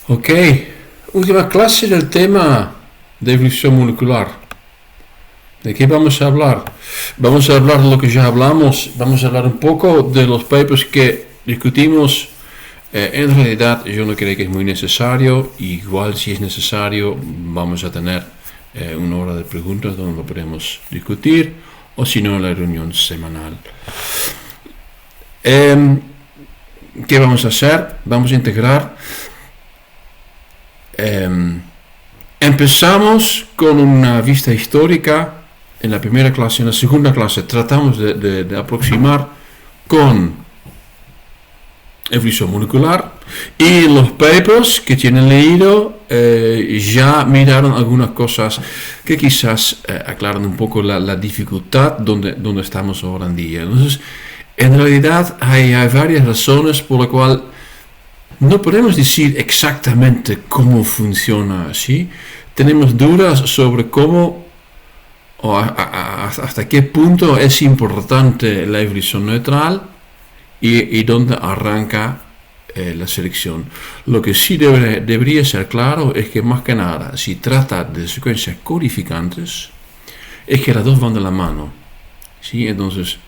Ok, última clase del tema de evolución molecular. ¿De qué vamos a hablar? Vamos a hablar de lo que ya hablamos, vamos a hablar un poco de los papers que discutimos. En realidad yo no creo que es muy necesario, igual si es necesario vamos a tener una hora de preguntas donde lo podemos discutir, o si no en la reunión semanal. ¿Qué vamos a hacer? Vamos a integrar. Empezamos con una vista histórica en la primera clase. En la segunda clase tratamos de aproximar con evolución molecular, y los papers que tienen leído ya miraron algunas cosas que quizás aclaran un poco la dificultad donde estamos ahora en día. Entonces, en realidad hay varias razones por las cuales no podemos decir exactamente cómo funciona así. Tenemos dudas sobre cómo o hasta qué punto es importante la evolución neutral y dónde arranca la selección. Lo que sí debería ser claro es que más que nada, si trata de secuencias codificantes, es que las dos van de la mano, ¿sí? Entonces,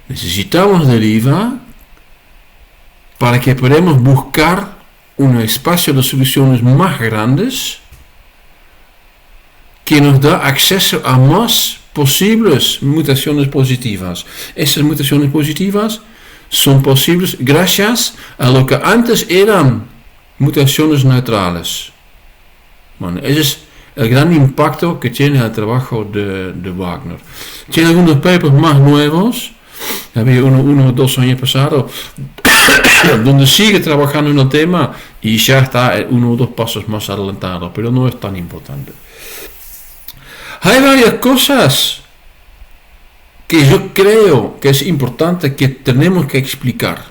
necesitamos deriva para que podamos buscar un espacio de soluciones más grandes que nos da acceso a más posibles mutaciones positivas. Esas mutaciones positivas son posibles gracias a lo que antes eran mutaciones neutrales. Bueno, ese es el gran impacto que tiene el trabajo de Wagner. Tiene algunos papers más nuevos. Había uno o dos años pasados donde sigue trabajando en el tema y ya está uno o dos pasos más adelantado, pero no es tan importante. Hay varias cosas que yo creo que es importante que tenemos que explicar.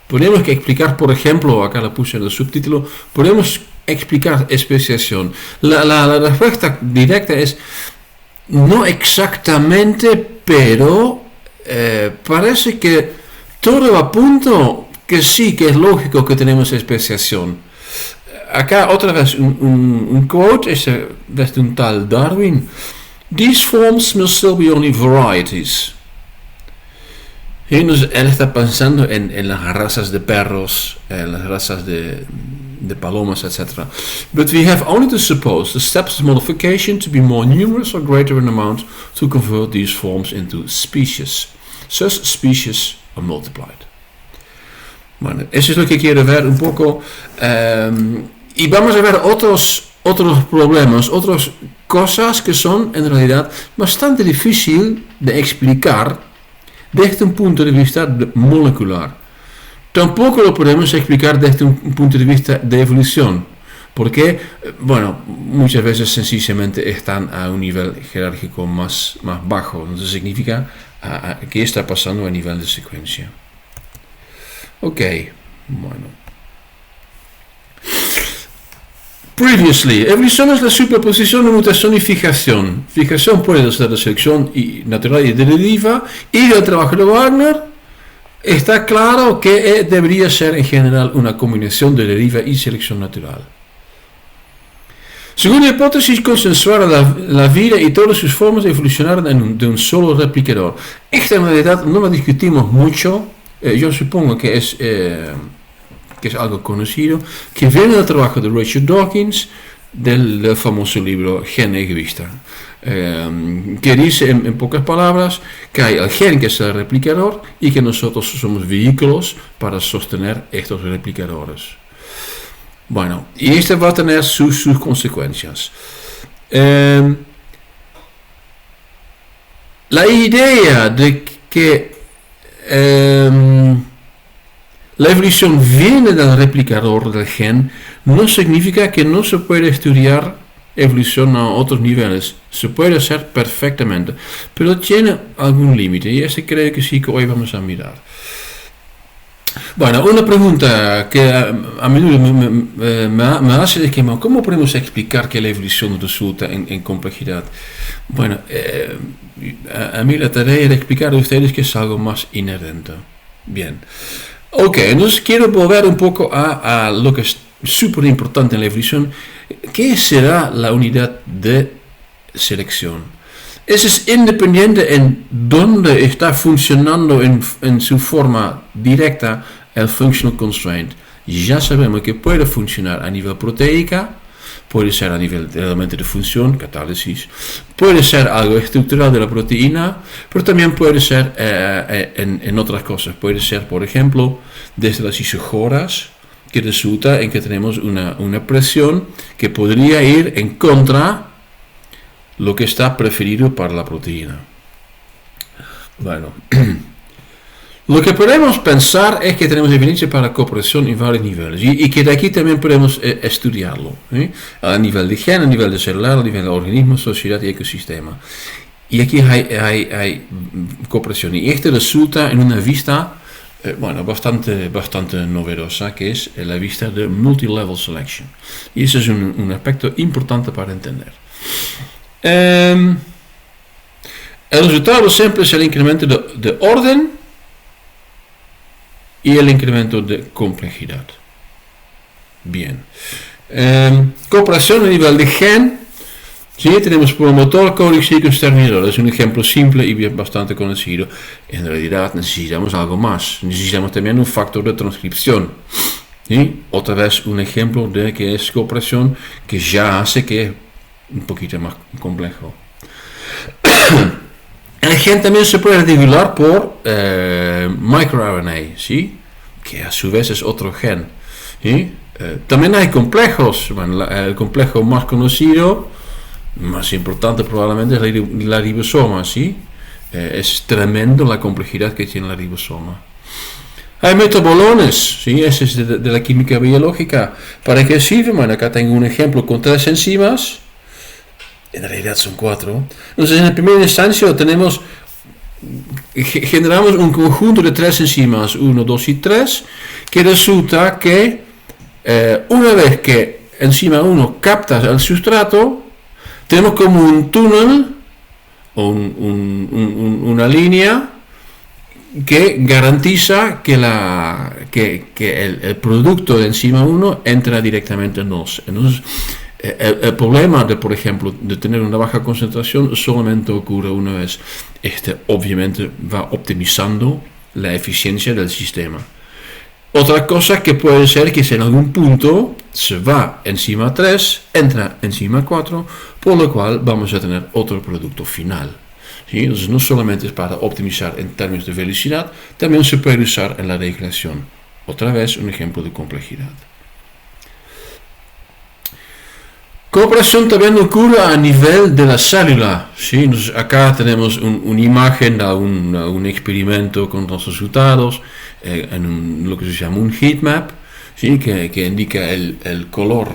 Podemos que explicar, por ejemplo, acá le puse en el subtítulo, podemos explicar especiación. La respuesta directa es no exactamente, pero parece que todo apunta que sí, que es lógico que tenemos especiación. Acá otra vez un quote, este vez de un tal Darwin. These forms must still be only varieties. Y entonces él está pensando en las razas de perros, en las razas de palomas, etc. But we have only to suppose the steps of modification to be more numerous or greater in amount to convert these forms into species. Thus species are multiplied. Bueno, eso es lo que quiero ver un poco. Y vamos a ver otros problemas, otras cosas que son en realidad bastante difícil de explicar desde un punto de vista molecular. Tampoco lo podemos explicar desde un punto de vista de evolución, porque, bueno, muchas veces sencillamente están a un nivel jerárquico más bajo. Eso significa que está pasando a nivel de secuencia. Ok, bueno. Previously, evolución es la superposición de mutación y fijación. Fijación puede ser de selección natural y de deriva, y del trabajo de Wagner está claro que debería ser en general una combinación de deriva y selección natural. Según la hipótesis consensuada, la vida y todas sus formas evolucionaron de un solo replicador. Esta en realidad no la discutimos mucho. Yo supongo que es algo conocido, que viene del trabajo de Rachel Dawkins, del famoso libro Gen Egoísta, que dice en pocas palabras que hay el gen que es el replicador y que nosotros somos vehículos para sostener estos replicadores. Bueno, y esto va a tener sus consecuencias. La idea de que la evolución viene del replicador del gen no significa que no se puede estudiar evolución a otros niveles. Se puede hacer perfectamente, pero tiene algún límite, y ese creo que sí que hoy vamos a mirar. Bueno, una pregunta que a menudo me hace es que ¿cómo podemos explicar que la evolución resulta en complejidad? Bueno, a mí la tarea de explicar a ustedes que es algo más inherente. Bien. Ok, entonces quiero volver un poco a lo que súper importante en la evolución, ¿qué será la unidad de selección? Eso es independiente en dónde está funcionando en su forma directa el functional constraint. Ya sabemos que puede funcionar a nivel proteica, puede ser a nivel realmente de función, catálisis, puede ser algo estructural de la proteína, pero también puede ser en otras cosas. Puede ser, por ejemplo, desde las isogoras, que resulta en que tenemos una presión que podría ir en contra lo que está preferido para la proteína. Bueno, lo que podemos pensar es que tenemos evidencia para cooperación en varios niveles y que de aquí también podemos estudiarlo, a nivel de gen, a nivel de celular, a nivel de organismo, sociedad y ecosistema. Y aquí hay cooperación y esto resulta en una vista bastante novedosa, que es la vista de multilevel selection. Y ese es un aspecto importante para entender. El resultado siempre es el incremento de orden y el incremento de complejidad. Bien. Cooperación a nivel de gen. Sí, tenemos promotor, códex sequence terminador. Es un ejemplo simple y bastante conocido. En realidad necesitamos algo más. Necesitamos también un factor de transcripción. ¿Sí? Otra vez un ejemplo de que es cooperación que ya hace que es un poquito más complejo. El gen también se puede regular por microRNA, ¿sí? Que a su vez es otro gen. ¿Sí? También hay complejos. Bueno, el complejo más conocido, más importante probablemente, es la ribosoma, ¿sí? Es tremendo la complejidad que tiene la ribosoma. Hay metabolones, ¿sí? Ese es de la química biológica. ¿Para qué sirve? Bueno, acá tengo un ejemplo con 3 enzimas. En realidad son 4. Entonces, en la primera instancia generamos un conjunto de 3 enzimas, 1, 2 y 3, que resulta que una vez que enzima 1 capta el sustrato, tenemos como un túnel o una línea que garantiza que el producto de enzima 1 entra directamente en nos. Entonces, el problema por ejemplo, de tener una baja concentración solamente ocurre una vez. Obviamente va optimizando la eficiencia del sistema. Otra cosa que puede ser que en algún punto se va enzima 3, entra enzima 4, por lo cual vamos a tener otro producto final. ¿Sí? Entonces no solamente es para optimizar en términos de velocidad, también se puede usar en la regulación. Otra vez un ejemplo de complejidad. Cooperación también ocurre a nivel de la célula. ¿Sí? Entonces acá tenemos una imagen de un experimento con los resultados en lo que se llama un heatmap, ¿sí? que indica el color,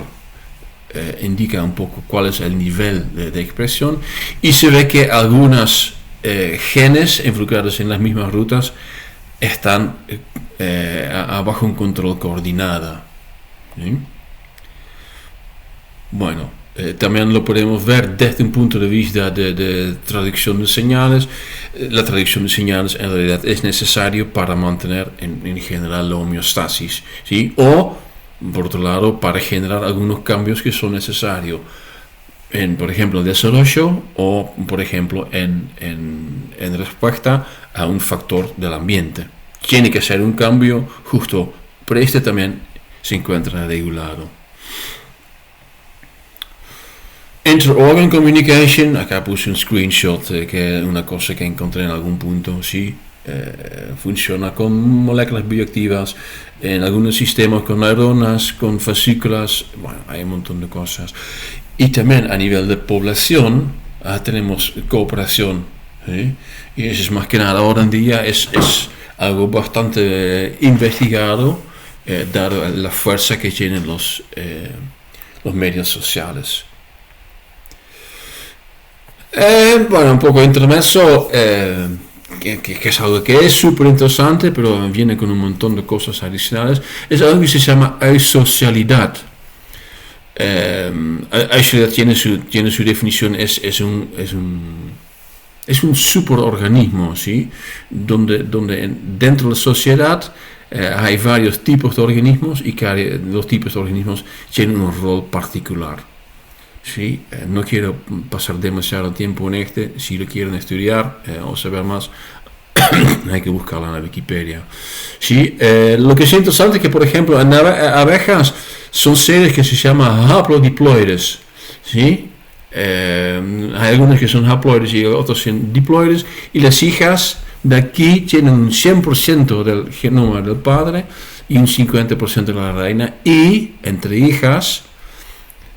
indica un poco cuál es el nivel de expresión, y se ve que algunos genes involucrados en las mismas rutas están bajo un control coordinado. ¿Sí? Bueno, también lo podemos ver desde un punto de vista de traducción de señales. La traducción de señales en realidad es necesario para mantener en general la homeostasis, ¿sí? O, por otro lado, para generar algunos cambios que son necesarios por ejemplo, el desarrollo o, por ejemplo, en respuesta a un factor del ambiente. Tiene que ser un cambio justo, pero también se encuentra regulado. Inter-organ communication, acá puse un screenshot, que es una cosa que encontré en algún punto, sí, funciona con moléculas bioactivas, en algunos sistemas con neuronas, con fascículas, bueno, hay un montón de cosas. Y también a nivel de población tenemos cooperación, ¿sí? Y eso es más que nada, ahora en día es algo bastante investigado, dado la fuerza que tienen los medios sociales. Bueno, un poco intermezzo, que es algo que es súper interesante, pero viene con un montón de cosas adicionales. Es algo que se llama eusocialidad. Eusocialidad tiene su definición, es un superorganismo, ¿sí? Donde dentro de la sociedad hay varios tipos de organismos y cada los tipos de organismos tienen un rol particular. ¿Sí? No quiero pasar demasiado tiempo en si lo quieren estudiar o saber más, hay que buscarlo en la Wikipedia. ¿Sí? Lo que es interesante es que, por ejemplo, en abejas son seres que se llaman haplodiploides. ¿Sí? Hay algunos que son haploides y otros son diploides, y las hijas de aquí tienen un 100% del genoma del padre y un 50% de la reina, y entre hijas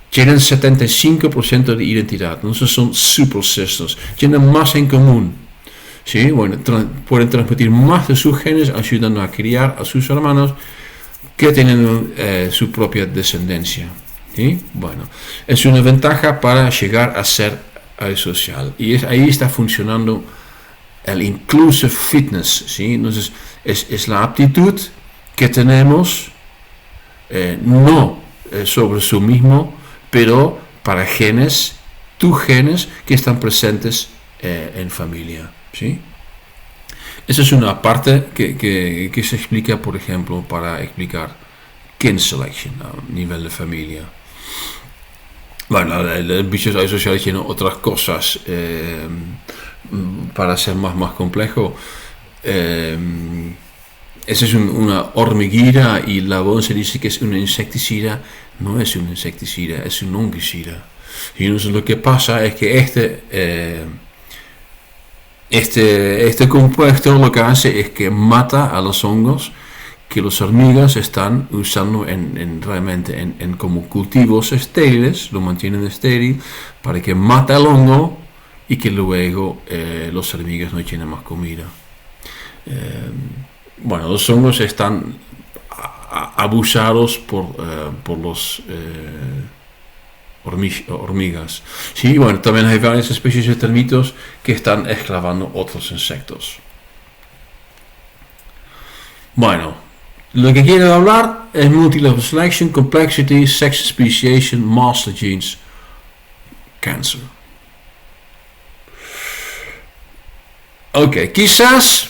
tienen 75% de identidad. Entonces son supercestos, tienen más en común. ¿Sí? Bueno, pueden transmitir más de sus genes, ayudando a criar a sus hermanos que tienen su propia descendencia. ¿Sí? Bueno, es una ventaja para llegar a ser social, y ahí está funcionando el inclusive fitness. ¿Sí? Entonces es la aptitud que tenemos, no sobre sí mismo, pero para tus genes que están presentes en familia. ¿Sí? Esa es una parte que se explica, por ejemplo, para explicar kin selection a nivel de familia. Bueno, el bicho social tiene otras cosas para ser más complejo. Esa es una hormiguera, y la voz se dice que es un insecticida. No es un insecticida, es un fungicida. Y entonces lo que pasa es que este compuesto lo que hace es que mata a los hongos que las hormigas están usando realmente como cultivos estériles, lo mantienen estéril para que mate al hongo y que luego las hormigas no tienen más comida. Bueno, los hongos están abusados por los hormigas. Sí, bueno, también hay varias especies de termitos que están esclavando otros insectos. Bueno, lo que quiero hablar es multilevel selection, complexity, sex speciation, master genes, cancer. Ok, quizás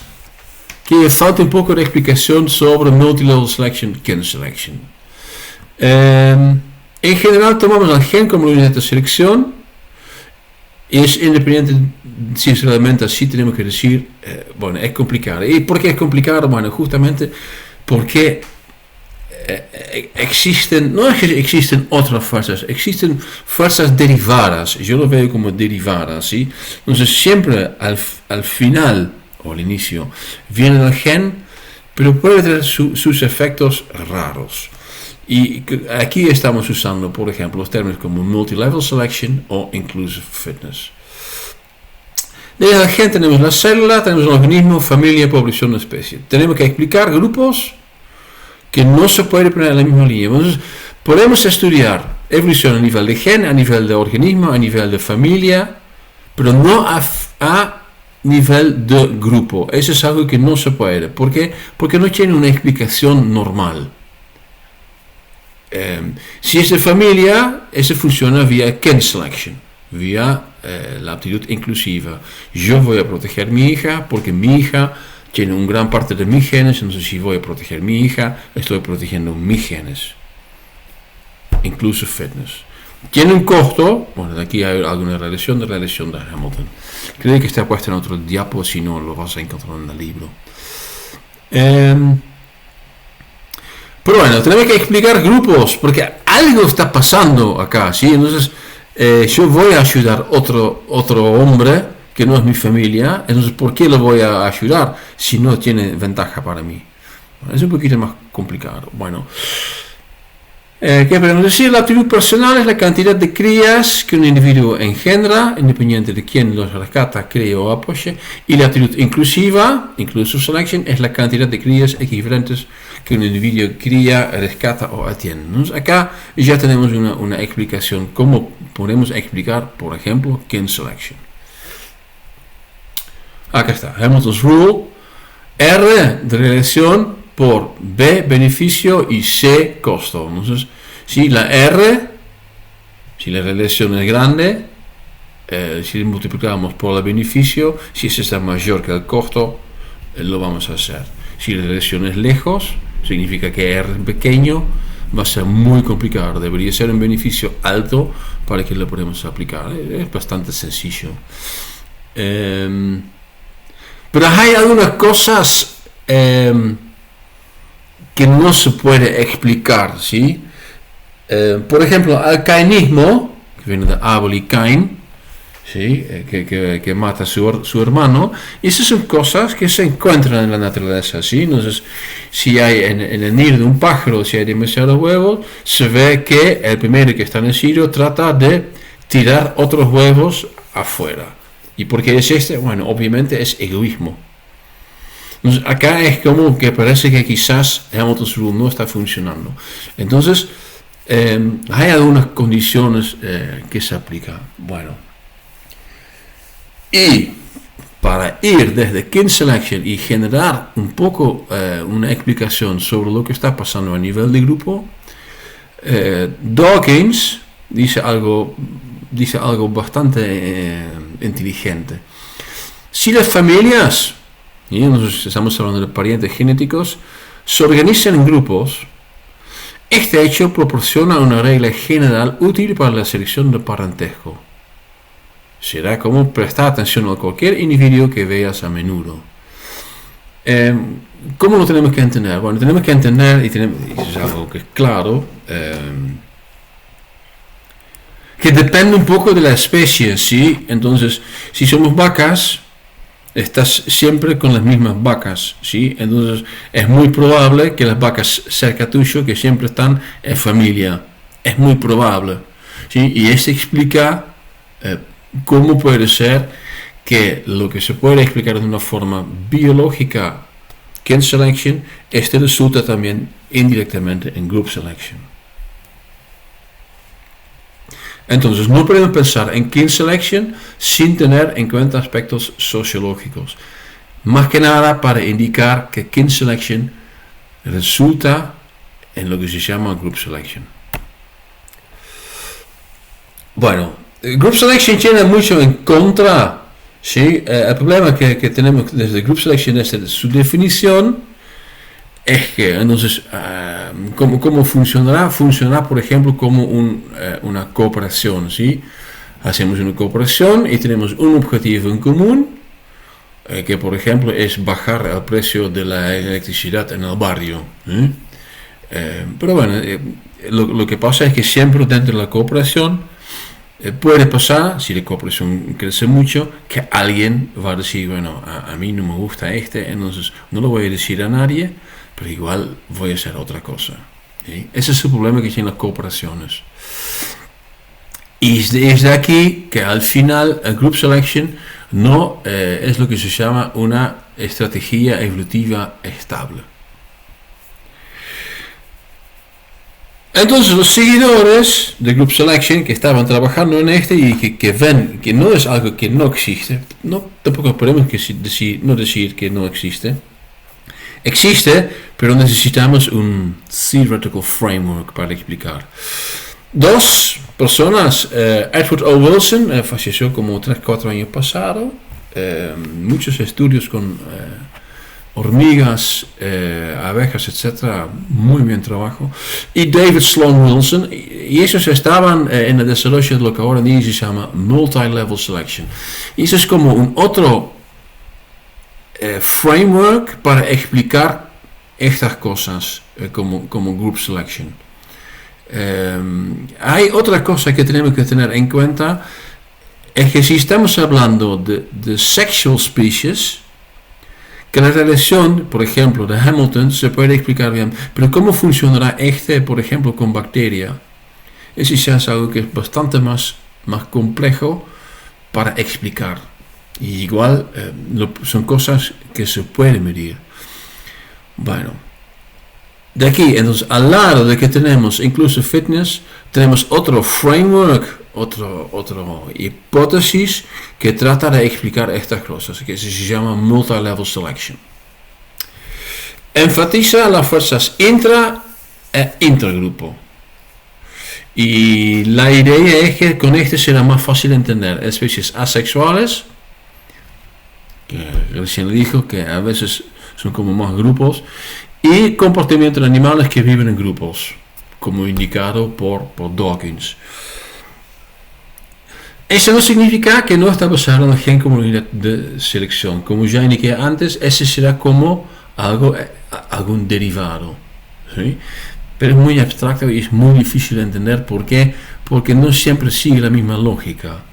que falta un poco de explicación sobre multilevel selection, kin selection. En general tomamos al gen como unidad de selección. Es independiente si es realmente así, tenemos que decir, bueno, es complicado. ¿Y por qué es complicado? Bueno, justamente porque no es que existen otras fuerzas, existen fuerzas derivadas. Yo lo veo como derivadas, ¿sí? Entonces siempre al final o al inicio viene el gen, pero puede tener sus efectos raros. Y aquí estamos usando, por ejemplo, los términos como multilevel selection o inclusive fitness. De la gen tenemos la célula, tenemos el organismo, familia, población, especie. Tenemos que explicar grupos que no se pueden poner en la misma línea. Entonces, podemos estudiar evolución a nivel de gen, a nivel de organismo, a nivel de familia, pero no a nivel de grupo. Eso es algo que no se puede. ¿Por qué? Porque no tiene una explicación normal. Si es de familia, eso funciona vía kin selection, vía la aptitud inclusiva. Yo voy a proteger a mi hija porque mi hija tiene una gran parte de mis genes, entonces si voy a proteger a mi hija, estoy protegiendo mis genes. Inclusive fitness. Tiene un costo, bueno, de aquí hay alguna relación de Hamilton. Creo que está puesto en otro diapo, si no lo vas a encontrar en el libro. Pero bueno, tenemos que explicar grupos, porque algo está pasando acá, ¿sí? Entonces, yo voy a ayudar a otro hombre que no es mi familia, entonces, ¿por qué lo voy a ayudar si no tiene ventaja para mí? Bueno, es un poquito más complicado. Bueno, ¿qué podemos decir? La aptitud personal es la cantidad de crías que un individuo engendra, independiente de quién los rescata, cría o apoye. Y la aptitud inclusiva, inclusive selection, es la cantidad de crías equivalentes que un individuo cría, rescata o atiende. Entonces, acá ya tenemos una explicación, cómo podemos explicar, por ejemplo, kin selection. Acá está, Hamilton's Rule, R de relación por B beneficio y C costo. Entonces, si la relación es grande, si multiplicamos por el beneficio, si ese está mayor que el costo, lo vamos a hacer. Si la relación es lejos, significa que R es pequeño, va a ser muy complicado. Debería ser un beneficio alto para que lo podamos aplicar. Es bastante sencillo. Pero hay algunas cosas que no se puede explicar, ¿sí? Por ejemplo, el cainismo, que viene de Abel y Cain, ¿sí? Que mata a su hermano. Esas son cosas que se encuentran en la naturaleza, ¿sí? Entonces, si hay en el nido de un pájaro, si hay demasiados huevos, se ve que el primero que está en el nido trata de tirar otros huevos afuera. ¿Y por qué es este? Bueno, obviamente es egoísmo. Entonces, acá es como que parece que quizás Hamilton's Rule no está funcionando. Entonces, hay algunas condiciones que se aplican. Bueno, y para ir desde Kin Selection y generar un poco una explicación sobre lo que está pasando a nivel de grupo, Dawkins dice algo bastante inteligente. Si las familias, y nosotros estamos hablando de parientes genéticos, se organizan en grupos, este hecho proporciona una regla general útil para la selección de parentesco. Será como prestar atención a cualquier individuo que veas a menudo. ¿Cómo lo tenemos que entender? Bueno, tenemos que entender, y es algo que es claro, que depende un poco de la especie, ¿sí? Entonces, si somos vacas, estás siempre con las mismas vacas, ¿sí? Entonces, es muy probable que las vacas cerca tuyo, que siempre están en familia, es muy probable, ¿sí? Y eso explica cómo puede ser que lo que se puede explicar de una forma biológica, Kin Selection, resulta también indirectamente en Group Selection. Entonces, no podemos pensar en Kin Selection sin tener en cuenta aspectos sociológicos. Más que nada para indicar que Kin Selection resulta en lo que se llama Group Selection. Bueno, Group Selection tiene mucho en contra, ¿sí? El problema que tenemos desde Group Selection, desde su definición, es que entonces, ¿cómo funcionará? Funcionará, por ejemplo, como una cooperación, ¿sí? Hacemos una cooperación y tenemos un objetivo en común, que por ejemplo es bajar el precio de la electricidad en el barrio, ¿eh? Pero bueno, lo que pasa es que siempre dentro de la cooperación puede pasar, si la cooperación crece mucho, que alguien va a decir, bueno, a mí no me gusta entonces no lo voy a decir a nadie, pero igual voy a hacer otra cosa, ¿sí? Ese es el problema que tienen las cooperaciones. Y es de aquí que al final el Group Selection no es lo que se llama una estrategia evolutiva estable. Entonces los seguidores de Group Selection que estaban trabajando en y que ven que no es algo que no existe, tampoco podemos decir que no existe. Existe, pero necesitamos un theoretical framework para explicar. Dos personas, Edward O. Wilson, falleció como 3-4 años pasado, muchos estudios con hormigas, abejas, etc. Muy bien trabajo. Y David Sloan Wilson, y ellos estaban en el desarrollo de lo que ahora en día se llama Multi-Level Selection. Y eso es como un otro framework para explicar estas cosas como Group Selection. Hay otra cosa que tenemos que tener en cuenta, es que si estamos hablando de sexual species, que la relación, por ejemplo, de Hamilton se puede explicar bien, pero ¿cómo funcionará por ejemplo, con bacteria? Eso ya es algo que es bastante más complejo para explicar. Y igual son cosas que se pueden medir. Bueno, de aquí, entonces, al lado de que tenemos Inclusive Fitness, tenemos otro framework, otra hipótesis que trata de explicar estas cosas, que se llama Multi-Level Selection. Enfatiza las fuerzas intra e intergrupo. Y la idea es que con este será más fácil entender especies asexuales, que recién dijo que a veces son como más grupos, y comportamiento de animales que viven en grupos, como indicado por Dawkins. Eso no significa que no está basado en la gen como unidad de selección. Como ya indiqué antes, ese será como algún derivado, ¿sí? Pero es muy abstracto y es muy difícil de entender. ¿Por qué? Porque no siempre sigue la misma lógica.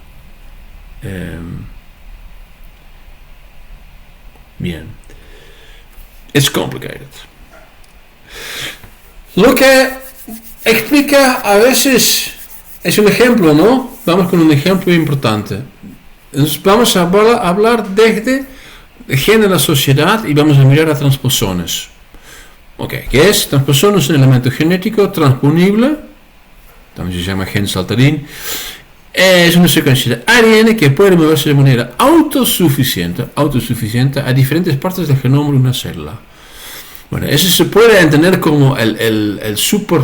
Bien. It's complicated. Lo que explica a veces es un ejemplo, ¿no? Vamos con un ejemplo importante. Entonces vamos a hablar desde el gen de la sociedad y vamos a mirar a transposones. Ok, ¿qué es? Transposón es un elemento genético transponible, también se llama gen saltarín. Es una secuencia de ADN que puede moverse de manera autosuficiente a diferentes partes del genoma de una célula. Bueno, eso se puede entender como el super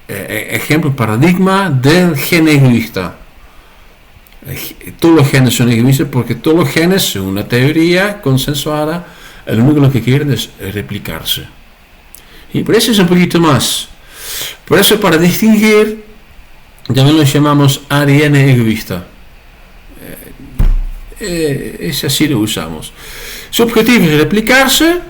ejemplo, paradigma del gen egoísta. Todos los genes son egoístas porque todos los genes, según una teoría consensuada, lo único que quieren es replicarse. Y por eso es un poquito más. Por eso, para distinguir, también lo llamamos ADN egoísta. Es así lo usamos. Su objetivo es replicarse,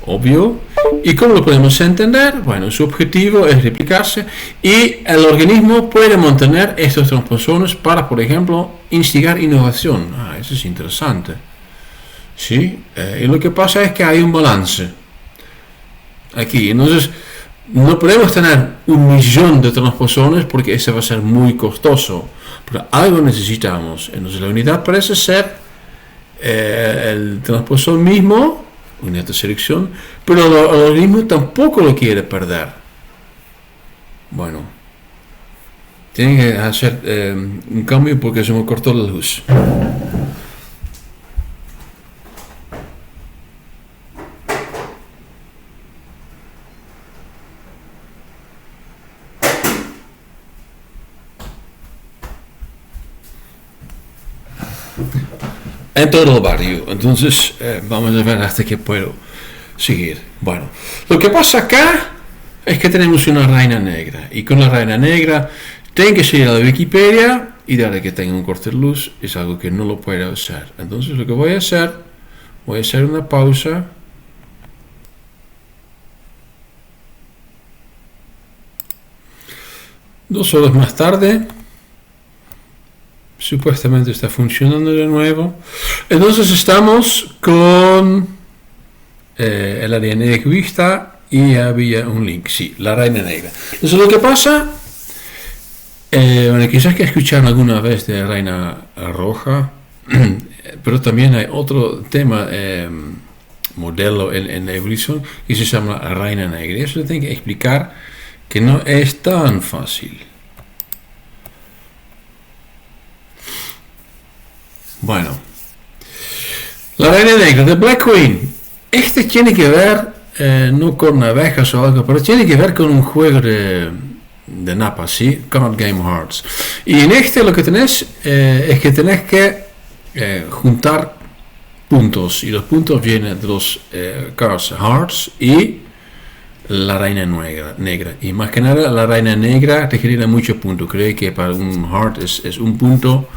obvio. ¿Y cómo lo podemos entender? Bueno, su objetivo es replicarse y el organismo puede mantener estos transposones para, por ejemplo, instigar innovación. Eso es interesante. ¿Sí? Y lo que pasa es que hay un balance aquí. Entonces, no podemos tener 1 millón de transposones porque eso va a ser muy costoso. Pero algo necesitamos. Entonces, la unidad parece ser el transposón mismo, unidad de selección, pero el organismo tampoco lo quiere perder. Bueno, tienen que hacer un cambio porque se me cortó la luz. En todo el barrio. Entonces vamos a ver hasta qué puedo seguir. Bueno, lo que pasa acá es que tenemos una reina negra y con la reina negra tengo que seguir a la Wikipedia y darle que tenga un corte de luz. Es algo que no lo puedo hacer. Entonces lo que voy a hacer una pausa. Dos horas más tarde. Supuestamente está funcionando de nuevo. Entonces estamos con el ADN egoísta y había un link. Sí, la reina negra. Entonces lo que pasa, bueno, quizás que escucharon alguna vez de reina roja, pero también hay otro tema, modelo en la evolución, que se llama la reina negra. Y eso lo tengo que explicar que no es tan fácil. Bueno, la reina negra, The Black Queen. Este tiene que ver, no con abejas o algo, pero tiene que ver con un juego de napas, ¿sí? Card Game Hearts. Y en este lo que tenés es que tenés que juntar puntos. Y los puntos vienen de los cards Hearts y la reina negra. Y más que nada, la reina negra te genera muchos puntos. Creo que para un Heart es un punto.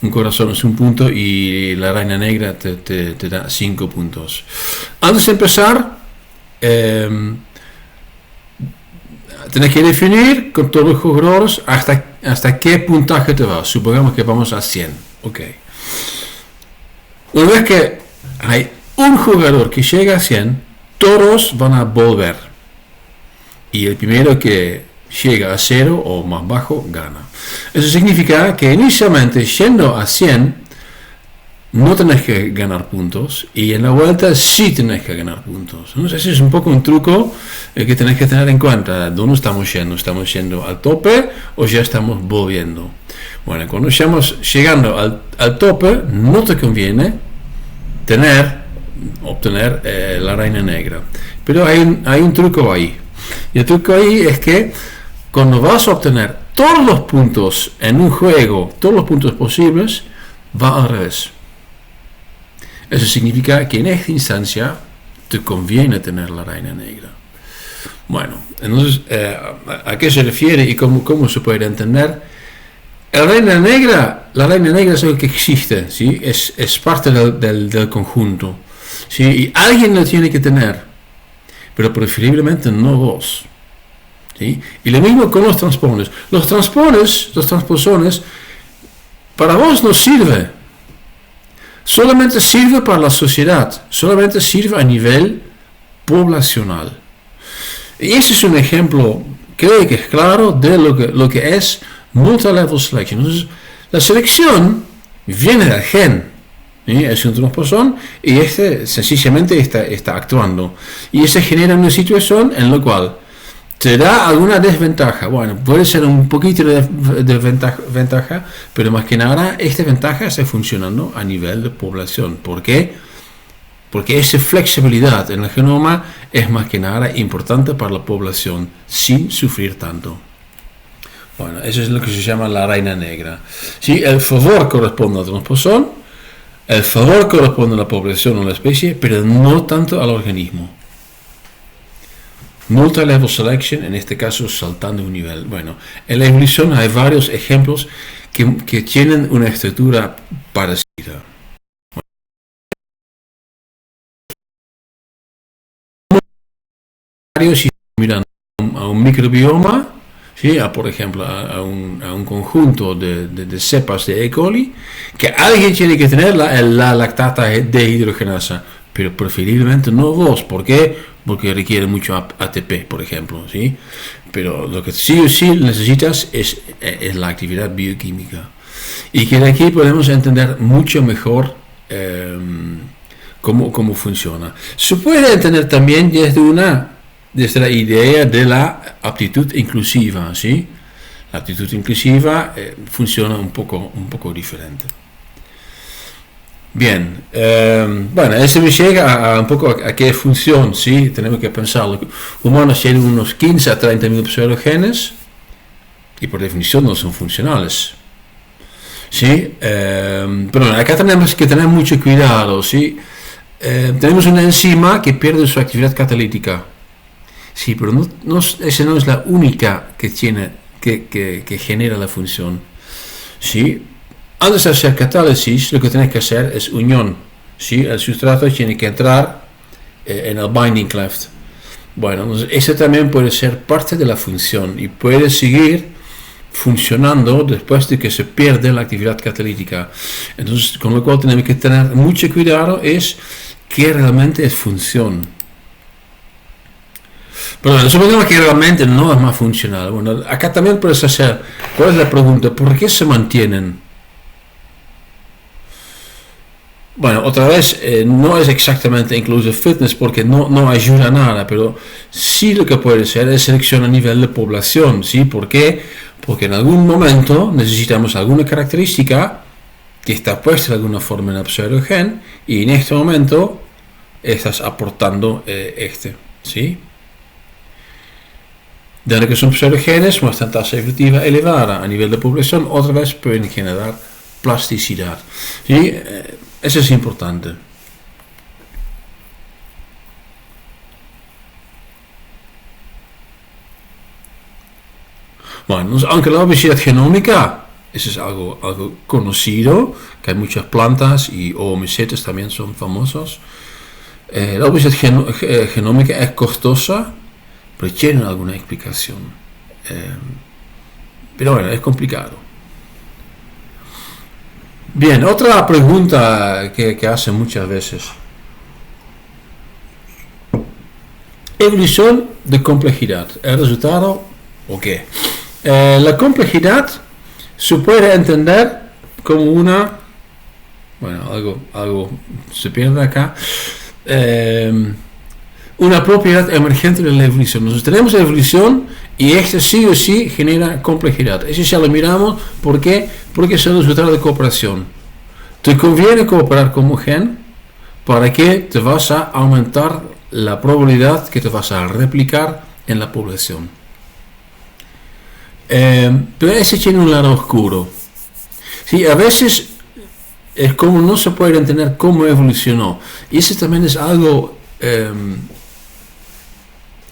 Un corazón es un punto y la reina negra te da 5 puntos. Antes de empezar, tenés que definir con todos los jugadores hasta qué puntaje te vas. Supongamos que vamos a 100. Ok. Una vez que hay un jugador que llega a 100, todos van a volver. Y el primero que llega a 0 o más bajo gana. Eso significa que inicialmente yendo a 100 no tenés que ganar puntos y en la vuelta sí tenés que ganar puntos. Entonces ese es un poco un truco que tenés que tener en cuenta. ¿Dónde estamos yendo? ¿Estamos yendo al tope o ya estamos volviendo? Bueno, cuando estamos llegando al tope no te conviene obtener la reina negra. Pero hay un truco ahí. Y el truco ahí es que cuando vas a obtener todos los puntos en un juego, todos los puntos posibles, va al revés. Eso significa que en esta instancia te conviene tener la reina negra. Bueno, entonces, ¿a qué se refiere y cómo se puede entender? La reina negra es algo que existe, ¿sí? Es parte del conjunto, ¿sí? Y alguien lo tiene que tener, pero preferiblemente no vos, ¿sí? Y lo mismo con los transpones. Los transposones, para vos no sirve. Solamente sirve para la sociedad, solamente sirve a nivel poblacional. Y ese es un ejemplo, creo que es claro, de lo que es multilevel selection. Entonces, la selección viene del gen, ¿sí? Es un transposón y sencillamente está actuando. Y se genera una situación en la cual te da alguna desventaja. Bueno, puede ser un poquito de ventaja, pero más que nada esta ventaja está funcionando a nivel de población. ¿Por qué? Porque esa flexibilidad en el genoma es más que nada importante para la población sin sufrir tanto. Bueno, eso es lo que se llama la reina negra. Sí, el favor corresponde al transposón, el favor corresponde a la población o a la especie, pero no tanto al organismo. Multilevel selection, en este caso saltando un nivel. Bueno, en la evolución hay varios ejemplos que tienen una estructura parecida. Si miran a un microbioma, ¿sí? Por ejemplo a un conjunto de cepas de E. coli, que alguien tiene que tener la lactata deshidrogenasa, pero preferiblemente no vos. ¿Por qué? Porque requiere mucho ATP, por ejemplo, ¿sí? Pero lo que sí o sí necesitas es la actividad bioquímica. Y que de aquí podemos entender mucho mejor cómo funciona. Se puede entender también desde la idea de la aptitud inclusiva, ¿sí? La aptitud inclusiva funciona un poco diferente. Bien, bueno, eso me llega un poco a qué función, ¿sí? Tenemos que pensar, los humanos tienen unos 15 a 30 mil pseudogenes y por definición no son funcionales, ¿sí? Pero acá tenemos que tener mucho cuidado, ¿sí? Tenemos una enzima que pierde su actividad catalítica. Sí, pero esa no es la única que genera la función. ¿Sí? Antes de hacer catálisis, lo que tienes que hacer es unión. ¿Sí? El sustrato tiene que entrar en el binding cleft. Bueno, entonces eso también puede ser parte de la función y puede seguir funcionando después de que se pierde la actividad catalítica. Entonces, con lo cual tenemos que tener mucho cuidado es que realmente es función. Pero supongamos que realmente no es más funcional. Bueno, acá también puedes hacer, ¿cuál es la pregunta? ¿Por qué se mantienen? Bueno, otra vez, no es exactamente inclusive fitness porque no ayuda a nada, pero sí lo que puede ser es selección a nivel de población, ¿sí? ¿Por qué? Porque en algún momento necesitamos alguna característica que está puesta de alguna forma en el pseudogen y en este momento estás aportando ¿sí? Dado que son pseudogenes, muestran tasa evolutiva elevada a nivel de población, otra vez pueden generar plasticidad. ¿Sí? Eso es importante. Bueno, aunque la obesidad genómica, eso es algo conocido, que hay muchas plantas y OMCs también son famosos. La obesidad genómica es costosa, pero tiene alguna explicación. Pero bueno, es complicado. Bien, otra pregunta que hacen muchas veces. Evolución de complejidad. ¿El resultado o qué? La complejidad se puede entender como algo se pierde acá, una propiedad emergente de la evolución. Nosotros tenemos evolución y este sí o sí genera complejidad. Eso ya lo miramos. ¿Por qué? Porque es el resultado de cooperación. Te conviene cooperar como gen para que te vas a aumentar la probabilidad que te vas a replicar en la población. Pero ese tiene un lado oscuro. Sí, a veces es como no se puede entender cómo evolucionó. Y eso también es algo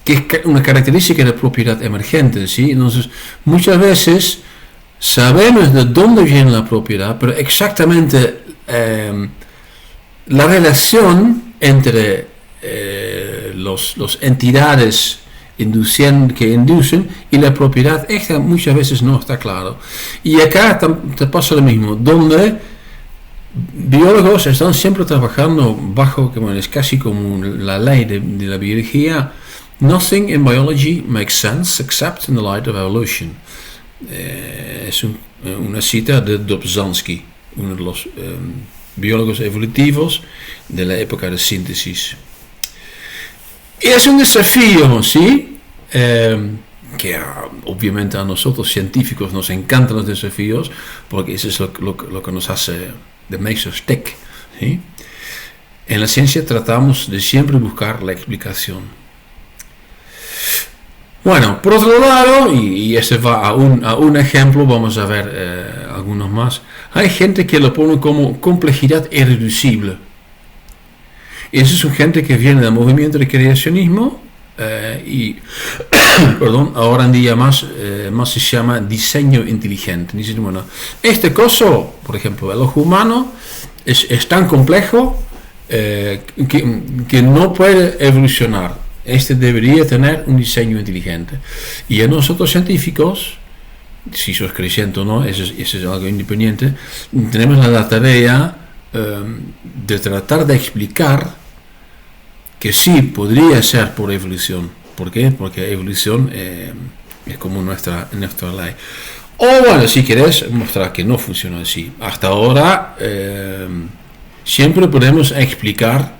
que es una característica de propiedad emergente, ¿sí? Entonces, muchas veces sabemos de dónde viene la propiedad, pero exactamente la relación entre los entidades que inducen y la propiedad, esta muchas veces no está claro. Y acá te pasa lo mismo, donde biólogos están siempre trabajando bajo, como es casi como la ley de la biología. Nothing in biology makes sense except in the light of evolution. Es una cita de Dobzhansky, uno de los biólogos evolutivos de la época de síntesis. Y es un desafío, ¿sí? Que obviamente a nosotros científicos nos encantan los desafíos, porque eso es lo que nos hace, that makes us tick, ¿sí? En la ciencia tratamos de siempre buscar la explicación. Bueno, por otro lado, y este va a un ejemplo, vamos a ver algunos más. Hay gente que lo pone como complejidad irreducible. Y eso es gente que viene del movimiento de creacionismo y perdón, ahora en día más se llama diseño inteligente. Dicen, bueno, este coso, por ejemplo, el ojo humano es tan complejo que no puede evolucionar. Este debería tener un diseño inteligente. Y a nosotros científicos, si sos creyente o no, eso es algo independiente, tenemos la tarea de tratar de explicar que sí podría ser por evolución. ¿Por qué? Porque evolución es como nuestra ley. O bueno, si querés mostrar que no funciona así. Hasta ahora siempre podemos explicar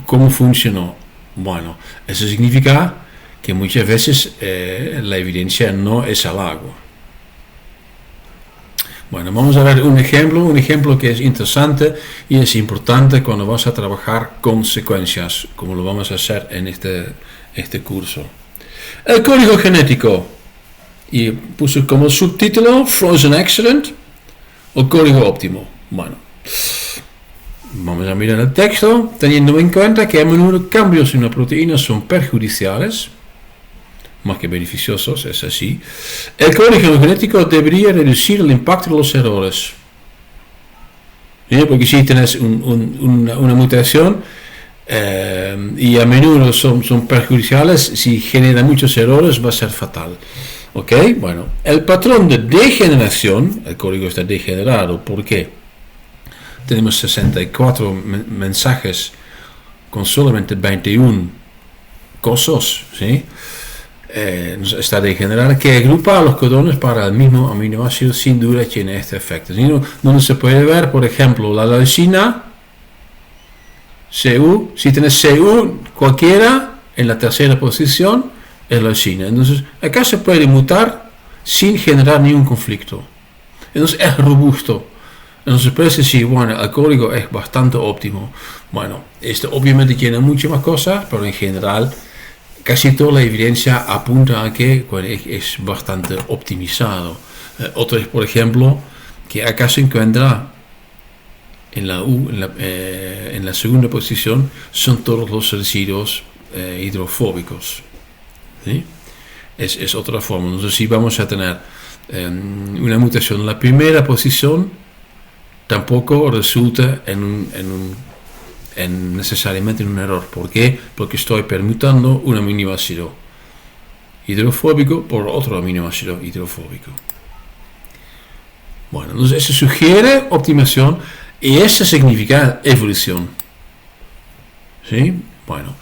cómo funcionó. Bueno, eso significa que muchas veces la evidencia no es al agua. Bueno, vamos a ver un ejemplo que es interesante y es importante cuando vas a trabajar con secuencias, como lo vamos a hacer en este curso. El código genético, y puse como subtítulo Frozen Accident o código óptimo. Bueno, vamos a mirar el texto, teniendo en cuenta que a menudo cambios en una proteína son perjudiciales, más que beneficiosos, es así. El código genético debería reducir el impacto de los errores. ¿Sí? Porque si tienes una mutación y a menudo son perjudiciales, si genera muchos errores va a ser fatal. ¿Ok? Bueno, el patrón de degeneración, el código está degenerado, ¿por qué? Tenemos 64 mensajes con solamente 21 cosos, ¿sí? Está degenerada, que agrupa los codones para el mismo aminoácido, sin duda tiene este efecto. Donde se puede ver, por ejemplo, la leucina, CU, si tienes CU cualquiera, en la tercera posición, es leucina. Entonces, acá se puede mutar sin generar ningún conflicto. Entonces, es robusto. Entonces parece decir, bueno, el código es bastante óptimo. Bueno, esto obviamente tiene muchas más cosas, pero en general casi toda la evidencia apunta a que es bastante optimizado. Otro es, por ejemplo, que acá se encuentra en la segunda posición, son todos los residuos hidrofóbicos. ¿Sí? Es otra forma. Entonces, si vamos a tener una mutación en la primera posición, tampoco resulta necesariamente en un error. ¿Por qué? Porque estoy permutando un aminoácido hidrofóbico por otro aminoácido hidrofóbico. Bueno, entonces eso sugiere optimización y eso significa evolución. ¿Sí? Bueno,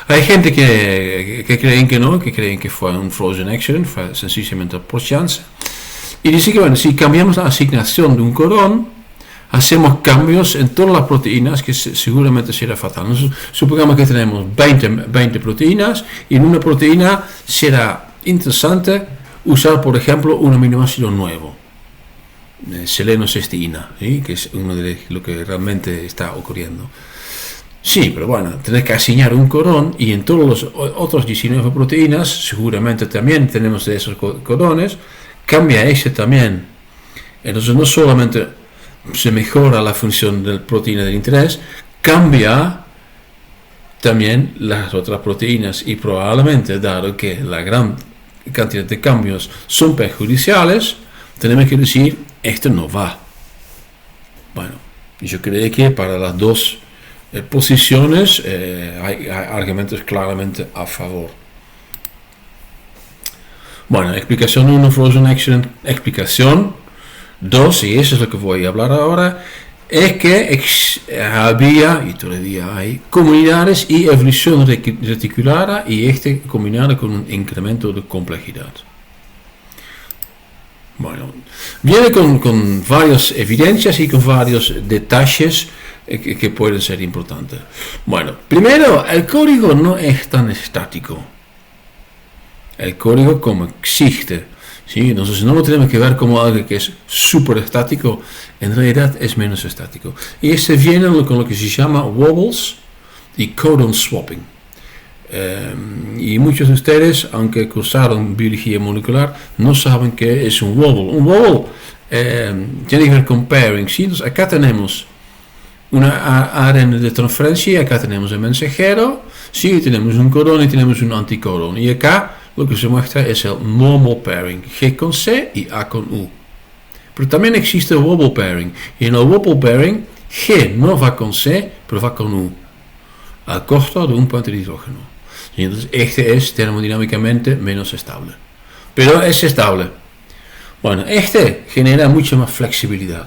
hay gente que creen que no, que creen que fue un frozen accident, fue sencillamente por chance. Y dice que bueno, si cambiamos la asignación de un codón, hacemos cambios en todas las proteínas que seguramente será fatal. Entonces, supongamos que tenemos 20 proteínas y en una proteína será interesante usar, por ejemplo, un aminoácido nuevo, selenocysteína, ¿sí? Que es uno de lo que realmente está ocurriendo. Sí, pero bueno, tenés que asignar un codón y en todos los otros 19 proteínas, seguramente también tenemos de esos codones, cambia ese también. Entonces, no solamente se mejora la función de la proteína del interés, cambia también las otras proteínas, y probablemente, dado que la gran cantidad de cambios son perjudiciales, tenemos que decir, esto no va. Bueno, yo creo que para las dos posiciones hay argumentos claramente a favor. Bueno, explicación 1, Frozen Action. Explicación 2, y eso es lo que voy a hablar ahora, es que había, y todavía hay, comunidades y evolución reticulada, y este combinado con un incremento de complejidad. Bueno, viene con varias evidencias y con varios detalles que pueden ser importantes. Bueno, primero, el código no es tan estático. El código como existe, ¿sí? Entonces no lo tenemos que ver como algo que es súper estático, en realidad es menos estático. Y este viene con lo que se llama wobbles y codon swapping. Y muchos de ustedes, aunque cursaron biología molecular, no saben qué es un wobble. Un wobble tiene que ver con pairing, ¿sí? Entonces acá tenemos una ARN de transferencia, acá tenemos el mensajero, sí, tenemos un codón y tenemos un anticodón. Y acá lo que se muestra es el normal pairing, G con C y A con U. Pero también existe el wobble pairing, y en el wobble pairing G no va con C, pero va con U, al costo de un puente de hidrógeno. Y entonces este es termodinámicamente menos estable, pero es estable. Bueno, este genera mucha más flexibilidad.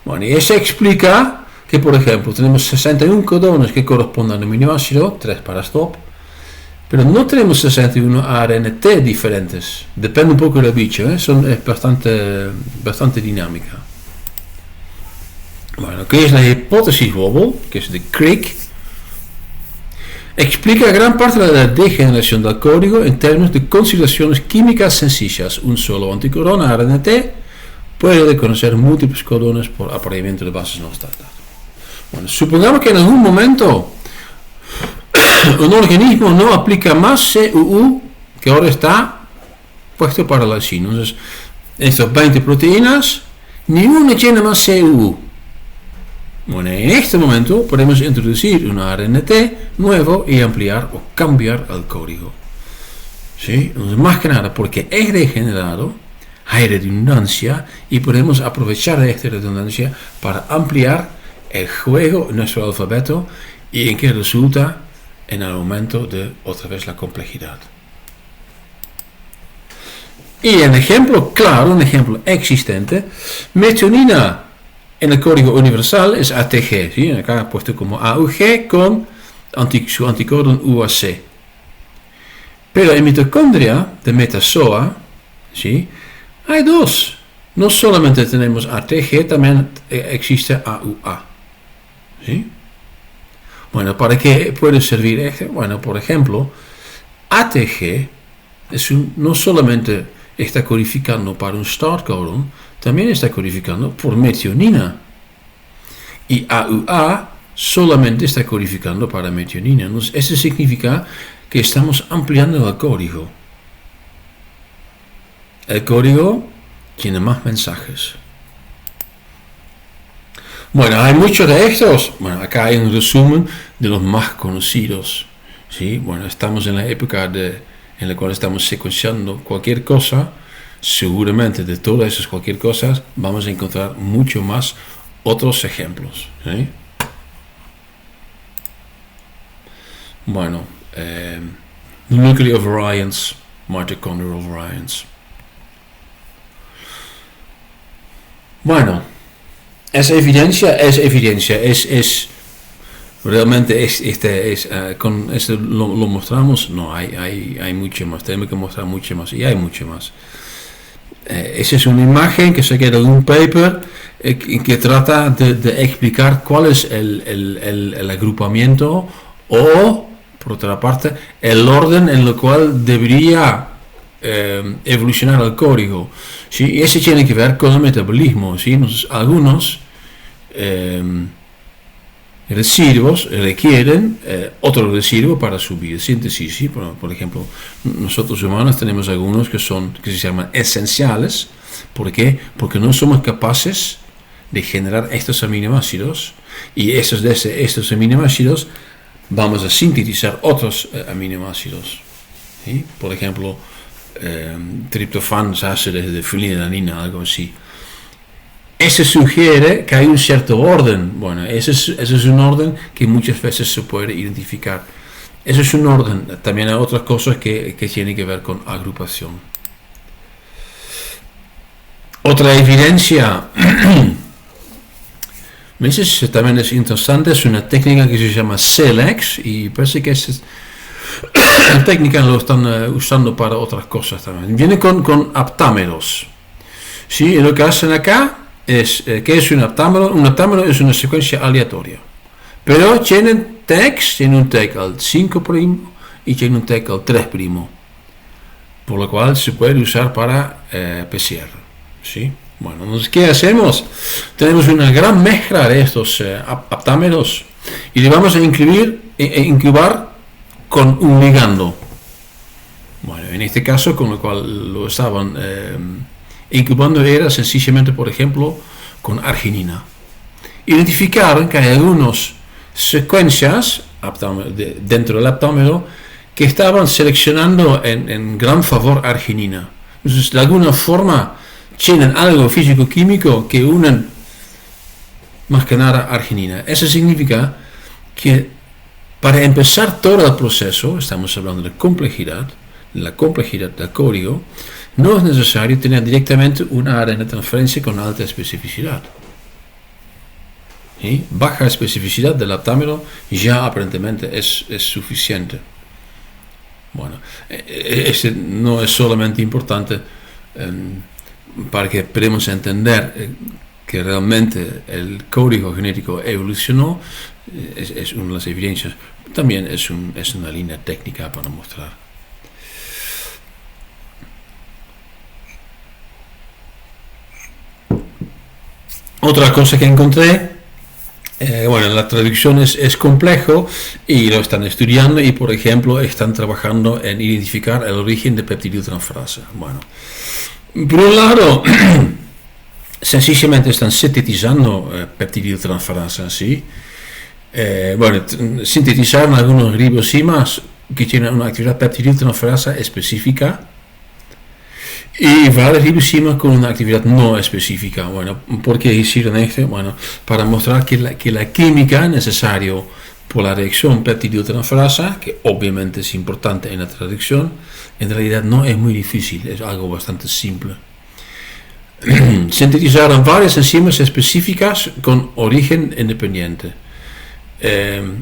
Bueno, y eso explica que, por ejemplo, tenemos 61 codones que corresponden al aminoácido, 3 para stop, pero no tenemos 61 ARNT diferentes. Depende un poco del bicho, es bastante dinámica. Bueno, ¿qué es la hipótesis wobble? Que es de Crick. Explica gran parte de la degeneración del código en términos de consideraciones químicas sencillas. Un solo anticodón ARNT puede reconocer múltiples codones por apareamiento de bases no estándar. Bueno, supongamos que en algún momento un organismo no aplica más CUU, que ahora está puesto para la lysina. Entonces, estas 20 proteínas, ninguna tiene más CUU. Bueno, en este momento podemos introducir un ARNT nuevo y ampliar o cambiar el código. ¿Sí? Entonces, más que nada porque es regenerado, hay redundancia y podemos aprovechar de esta redundancia para ampliar el juego en nuestro alfabeto, y en que resulta en el aumento de otra vez la complejidad. Y un ejemplo claro, un ejemplo existente, metionina en el código universal es ATG, ¿sí? Acá puesto como AUG con su anticodón UAC. Pero en mitocondria de metazoa, ¿sí?, hay dos. No solamente tenemos ATG, también existe AUA. ¿Sí? Bueno, ¿para qué puede servir esto? Bueno, por ejemplo, ATG no solamente está codificando para un start codon, también está codificando por metionina. Y AUA solamente está codificando para metionina. Entonces, eso significa que estamos ampliando el código. El código tiene más mensajes. Bueno, hay muchos de estos. Bueno, acá hay un resumen de los más conocidos. ¿Sí? Bueno, estamos en la época en la cual estamos secuenciando cualquier cosa. Seguramente de todas esas cualquier cosas vamos a encontrar mucho más otros ejemplos. ¿Sí? Bueno, nuclear variants, mitochondrial variants. Bueno, es evidencia, realmente con esto lo mostramos. No, hay mucho más, tenemos que mostrar mucho más, y hay mucho más. Esa es una imagen que se queda en un paper que trata de explicar cuál es el agrupamiento o, por otra parte, el orden en el cual debería evolucionar el código. ¿Sí? Y ese tiene que ver con el metabolismo. ¿Sí? Algunos residuos requieren otro residuo para su biosíntesis. ¿Sí? Por ejemplo, nosotros humanos tenemos algunos que se llaman esenciales. ¿Por qué? Porque no somos capaces de generar estos aminoácidos Y estos aminoácidos vamos a sintetizar otros aminoácidos. ¿Sí? Por ejemplo, triptofán se hace desde fenilalanina, algo así. Eso sugiere que hay un cierto orden. Bueno, ese es un orden que muchas veces se puede identificar. Eso es un orden. También hay otras cosas que tienen que ver con agrupación. Otra evidencia, también es interesante, es una técnica que se llama CELEX y parece que esa técnica lo están usando para otras cosas también. Viene con aptámeros. ¿Sí? Y lo que hacen acá es, ¿qué es un aptámero? Un aptámero es una secuencia aleatoria. Pero tienen un tag al 5' y tienen un tag al 3'. Por lo cual se puede usar para PCR. ¿Sí? Bueno, entonces, ¿qué hacemos? Tenemos una gran mezcla de estos aptámeros y le vamos a incubar con un ligando. Bueno, en este caso, con lo cual lo estaban incubando era sencillamente, por ejemplo, con arginina. Identificaron que hay algunas secuencias dentro del aptámero que estaban seleccionando en gran favor arginina. Entonces, de alguna forma, tienen algo físico-químico que unen más que nada arginina. Eso significa que para empezar todo el proceso, estamos hablando de complejidad, la complejidad del código, no es necesario tener directamente una área de transferencia con alta especificidad. ¿Sí? Baja especificidad del aptámero ya aparentemente es suficiente. Bueno, este no es solamente importante para que podamos entender que realmente el código genético evolucionó, es una de las evidencias, también es una línea técnica para mostrar. Otra cosa que encontré, la traducción es complejo y lo están estudiando y, por ejemplo, están trabajando en identificar el origen de peptidiltransferasa. Bueno, por un lado, sencillamente están sintetizando peptidiltransferasa, ¿sí? Sintetizaron algunos ribosimas que tienen una actividad peptidiltransferasa específica y varios ribosimas con una actividad no específica. Bueno, ¿por qué hicieron esto? Bueno, para mostrar que la química necesaria por la reacción peptidiltransferasa, que obviamente es importante en la traducción, en realidad no es muy difícil, es algo bastante simple. Sintetizaron varias enzimas específicas con origen independiente.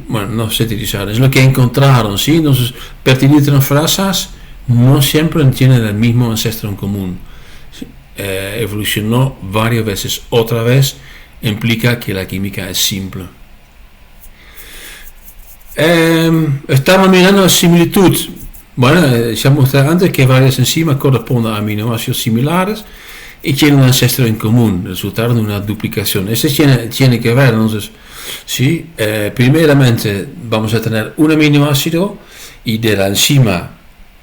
No sintetizaron, es lo que encontraron, ¿sí? Entonces, peptidiltransferasas no siempre tienen el mismo ancestro en común. Evolucionó varias veces, otra vez implica que la química es simple. Estamos mirando la similitud. Bueno, ya mostré antes que varias enzimas corresponden a aminoácidos similares y tienen un ancestro en común, resultado de una duplicación. Eso tiene que ver, entonces, ¿sí? Primeramente vamos a tener un aminoácido y de la enzima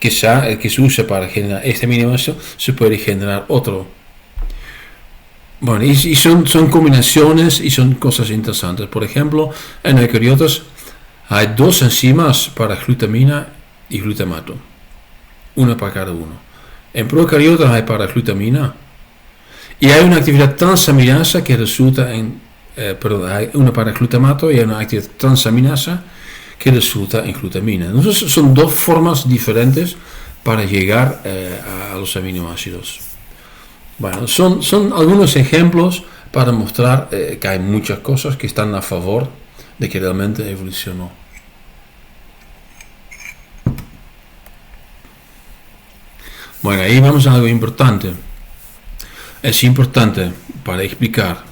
que se usa para generar este aminoácido se puede generar otro. Bueno, y son combinaciones y son cosas interesantes. Por ejemplo, en eucariotas hay dos enzimas para glutamina y glutamato, una para cada uno. En procariotas hay para glutamina y hay una actividad transaminasa que resulta hay una para glutamato y hay una actividad transaminasa que resulta en glutamina. Entonces son dos formas diferentes para llegar a los aminoácidos. Bueno, son algunos ejemplos para mostrar que hay muchas cosas que están a favor de que realmente evolucionó. Bueno, ahí vamos a algo importante. Es importante para explicar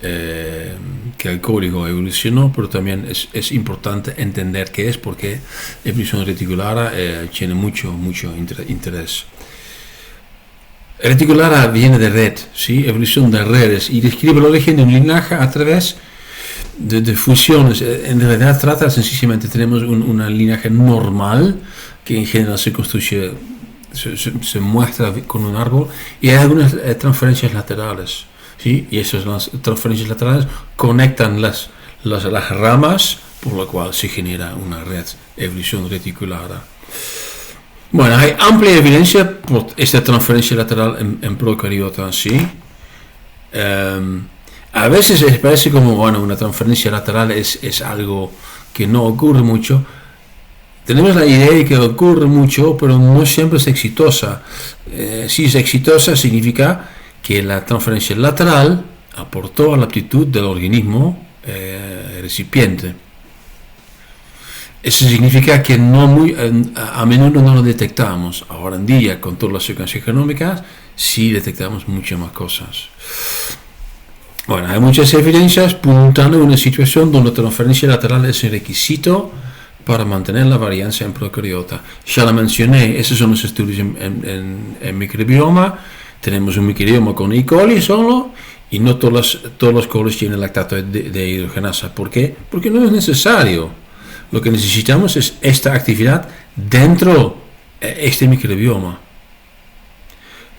que el código evolucionó, pero también es importante entender qué es, porque evolución reticular tiene mucho interés. Reticular viene de red, ¿sí? Evolución de redes, y describe el origen de un linaje a través de fusiones. En realidad trata sencillamente, tenemos un linaje normal que en general se construye, se muestra con un árbol, y hay algunas transferencias laterales, ¿sí? Y esas transferencias laterales conectan las las ramas por la cual se genera una evolución reticulada. Bueno, hay amplia evidencia por esta transferencia lateral en procariotas, ¿sí? A veces parece como, bueno, una transferencia lateral es algo que no ocurre mucho. Tenemos la idea de que ocurre mucho, pero no siempre es exitosa. Si es exitosa, significa que la transferencia lateral aportó a la aptitud del organismo recipiente. Eso significa que a menudo no lo detectamos. Ahora en día, con todas las secuencias genómicas, sí detectamos muchas más cosas. Bueno, hay muchas evidencias apuntando a una situación donde la transferencia lateral es un requisito para mantener la varianza en procariota. Ya la mencioné, esos son los estudios en microbioma. Tenemos un microbioma con E. coli solo, y no todos los coles tienen lactato de hidrogenasa. ¿Por qué? Porque no es necesario. Lo que necesitamos es esta actividad dentro de este microbioma.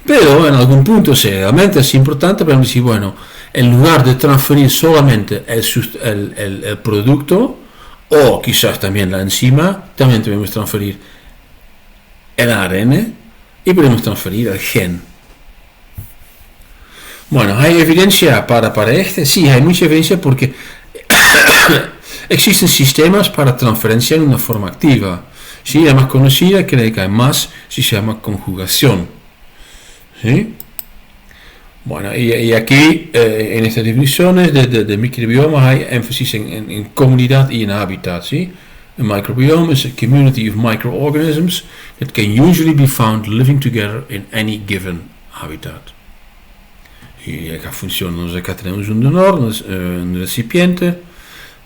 Pero en algún punto, realmente es importante para decir, bueno, en lugar de transferir solamente el producto, o quizás también la enzima, también podemos transferir el ARN y podemos transferir el gen. Bueno, ¿hay evidencia para esto? Sí, hay mucha evidencia porque existen sistemas para transferencia en una forma activa. Sí, la más conocida, creo que hay más, se llama conjugación. ¿Sí? Bueno, y aquí en estas divisiones de microbiomas hay énfasis en comunidad y en hábitat. ¿Sí? A microbiome is a community of microorganisms that can usually be found living together in any given habitat. Y acá funciona, acá tenemos un donor, un recipiente,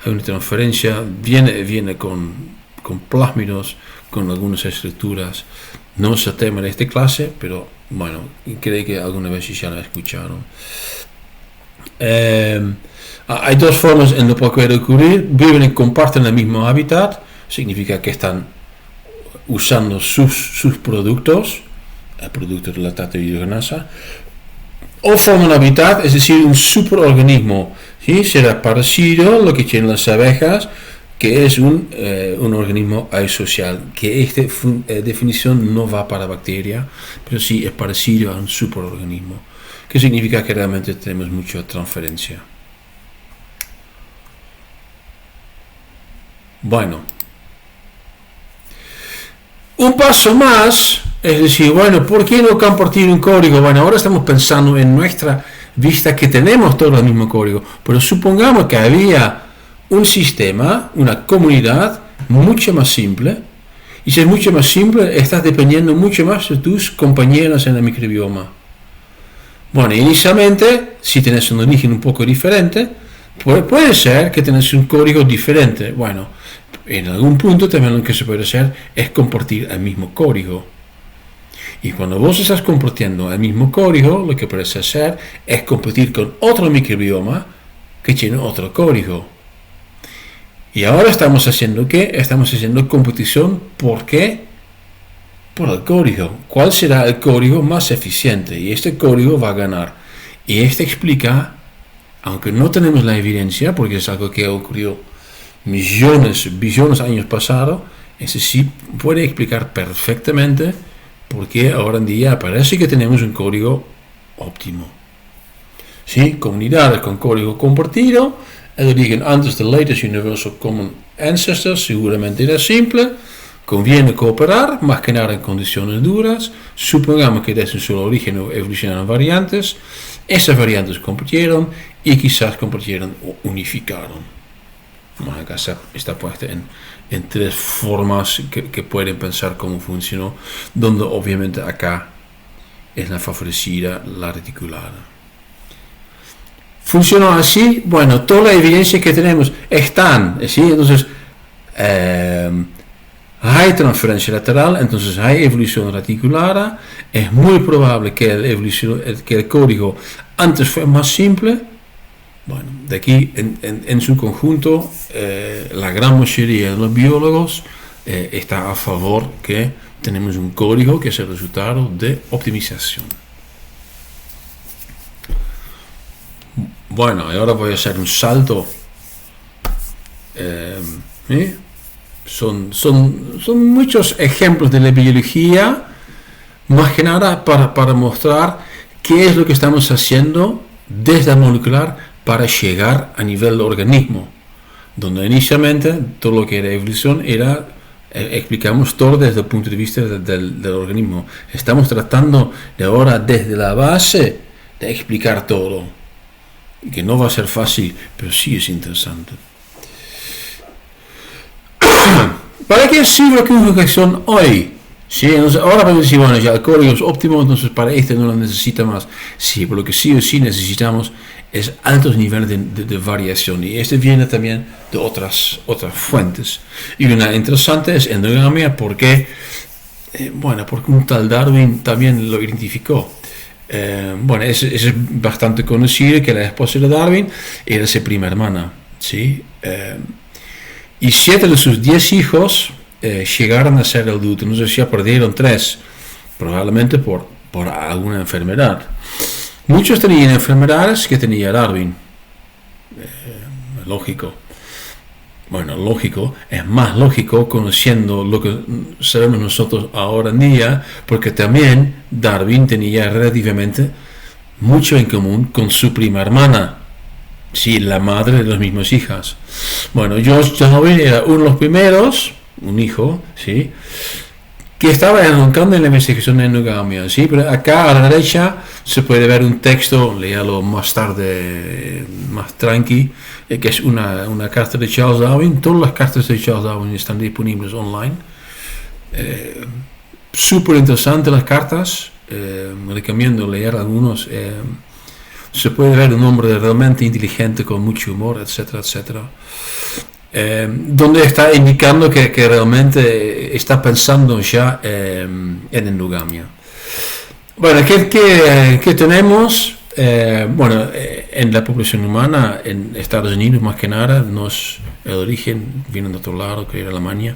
hay una transferencia, viene con plásmidos, con algunas estructuras. No es el tema de esta clase, pero bueno, creo que alguna vez ya lo escucharon. Hay dos formas en lo que puede ocurrir. Viven y comparten el mismo hábitat, significa que están usando sus productos, el producto de lactato de hidrogenasa, o forman hábitat, es decir, un superorganismo. ¿Sí? Será parecido a lo que tienen las abejas, que es un organismo asocial, que esta definición no va para bacteria, pero sí es parecido a un superorganismo, que significa que realmente tenemos mucha transferencia. Bueno, un paso más, es decir, bueno, ¿por qué no compartir un código? Bueno, ahora estamos pensando en nuestra vista que tenemos todo el mismo código, pero supongamos que había un sistema, una comunidad mucho más simple, y si es mucho más simple, estás dependiendo mucho más de tus compañeros en el microbioma. Bueno, inicialmente, si tienes un origen un poco diferente, puede ser que tengas un código diferente. Bueno, en algún punto también lo que se puede hacer es compartir el mismo código. Y cuando vos estás compartiendo el mismo código, lo que puedes hacer es compartir con otro microbioma que tiene otro código. Y ahora estamos haciendo ¿qué? Estamos haciendo competición. ¿Por qué? Por el código. ¿Cuál será el código más eficiente? Y este código va a ganar. Y esto explica, aunque no tenemos la evidencia, porque es algo que ha ocurrido billones de años pasados, eso sí puede explicar perfectamente por qué ahora en día parece que tenemos un código óptimo. ¿Sí? Comunidades con código compartido. El origen antes del latest Universal Common Ancestor seguramente era simple. Conviene cooperar, más que nada en condiciones duras. Supongamos que desde un solo origen evolucionaron variantes. Esas variantes compartieron y quizás compartieron o unificaron. Bueno, acá está puesta en tres formas que pueden pensar cómo funcionó, donde obviamente acá es la favorecida, la reticulada. ¿Funcionó así? Bueno, toda la evidencia que tenemos están, ¿sí? Entonces, hay transferencia lateral, entonces hay evolución reticulada. Es muy probable que el código antes fue más simple. Bueno, de aquí en su conjunto, la gran mayoría de los biólogos está a favor que tenemos un código que es el resultado de optimización. Bueno, y ahora voy a hacer un salto Son muchos ejemplos de la biología, más que nada para mostrar qué es lo que estamos haciendo desde la molecular para llegar a nivel del organismo, donde inicialmente todo lo que era evolución era, explicamos todo desde el punto de vista del organismo. Estamos tratando de ahora desde la base de explicar todo, que no va a ser fácil, pero sí es interesante. ¿Para qué sirve la conjugación hoy? Sí, entonces ahora podemos decir, bueno, ya el código es óptimo, entonces para este no lo necesita más. Sí, pero lo que sí o sí necesitamos es altos niveles de variación, y este viene también de otras fuentes. Y una interesante es endogamia, porque un tal Darwin también lo identificó. Es bastante conocido que la esposa de Darwin era su prima hermana, ¿sí? Y 7 de sus 10 hijos llegaron a ser adultos. No sé si ya perdieron 3, probablemente por alguna enfermedad. Muchos tenían enfermedades que tenía Darwin. Lógico. Bueno, lógico, es más lógico conociendo lo que sabemos nosotros ahora en día, porque también Darwin tenía relativamente mucho en común con su prima hermana. Sí, la madre de las mismas hijas. Bueno, George Darwin era uno de los primeros, un hijo, ¿sí?, que estaba arrancando en la investigación de endogamia, ¿sí? Pero acá a la derecha se puede ver un texto, léalo más tarde, más tranqui, que es una carta de Charles Darwin. Todas las cartas de Charles Darwin están disponibles online. Súper interesantes las cartas, me recomiendo leer algunos. Se puede ver un hombre realmente inteligente, con mucho humor, etcétera, etcétera. Donde está indicando que realmente está pensando ya en endogamia. Bueno, ¿qué tenemos? En la población humana, en Estados Unidos más que nada, no es el origen, viene de otro lado, que era Alemania.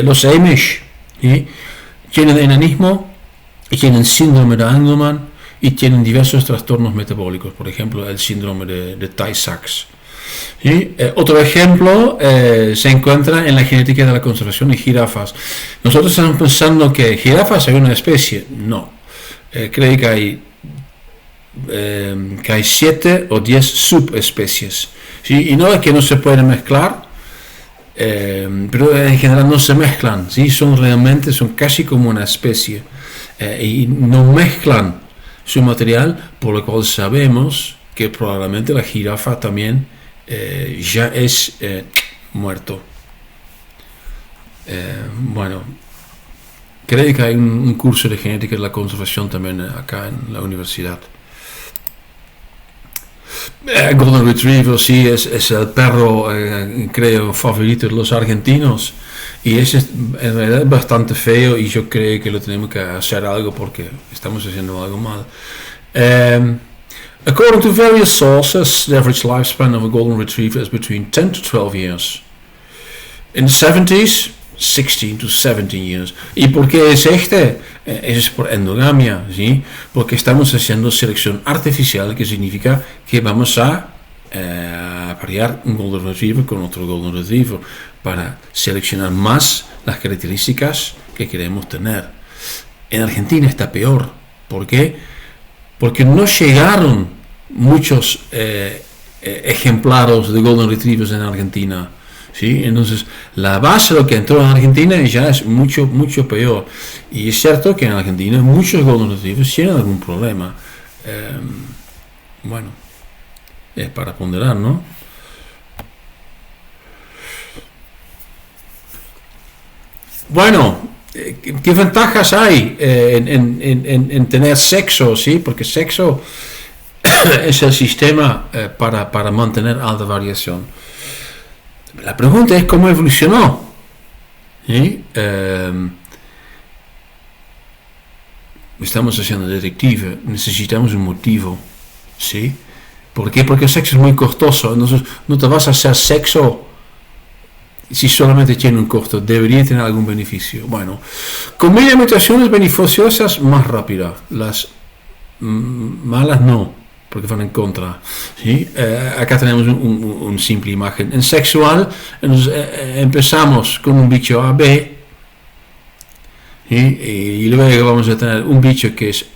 Los Amish, ¿sí?, tienen enanismo y tienen síndrome de Angelman y tienen diversos trastornos metabólicos, por ejemplo el síndrome de Tay-Sachs. ¿Sí? Otro ejemplo se encuentra en la genética de la conservación de jirafas. Nosotros estamos pensando que jirafas hay una especie. No, creo que hay 7 o 10 subespecies, ¿sí? Y no es que no se pueden mezclar, pero en general no se mezclan, ¿sí? Son casi como una especie, y no mezclan su material, por lo cual sabemos que probablemente la jirafa también ya es muerto. Creo que hay un curso de genética de la conservación también acá en la universidad. Golden Retriever, sí, es el perro, creo, favorito de los argentinos, y es en realidad bastante feo, y yo creo que lo tenemos que hacer algo porque estamos haciendo algo mal. According to various sources, the average lifespan of a golden retriever is between 10 to 12 years. In the 70s, 16 to 17 years. ¿Y por qué es este? Es por endogamia, ¿sí? Porque estamos haciendo selección artificial, que significa que vamos a aparear un golden retriever con otro golden retriever para seleccionar más las características que queremos tener. En Argentina está peor. ¿Por qué? Porque no llegaron muchos ejemplares de golden retrievers en Argentina, ¿sí? Entonces la base de lo que entró en Argentina ya es mucho peor, y es cierto que en Argentina muchos golden retrievers tienen algún problema. Es para ponderar, ¿no? ¿Qué ventajas hay en tener sexo? ¿Sí? Porque sexo es el sistema para mantener alta variación. La pregunta es cómo evolucionó. ¿Sí? Estamos haciendo detective, necesitamos un motivo. ¿Sí? ¿Por qué? Porque el sexo es muy costoso. Entonces no te vas a hacer sexo si solamente tiene un costo. Debería tener algún beneficio. Combina mutaciones beneficiosas más rápidas, las malas no. porque van en contra. ¿Sí? Acá tenemos una simple imagen. En sexual, empezamos con un bicho AB, ¿sí? Y luego vamos a tener un bicho que es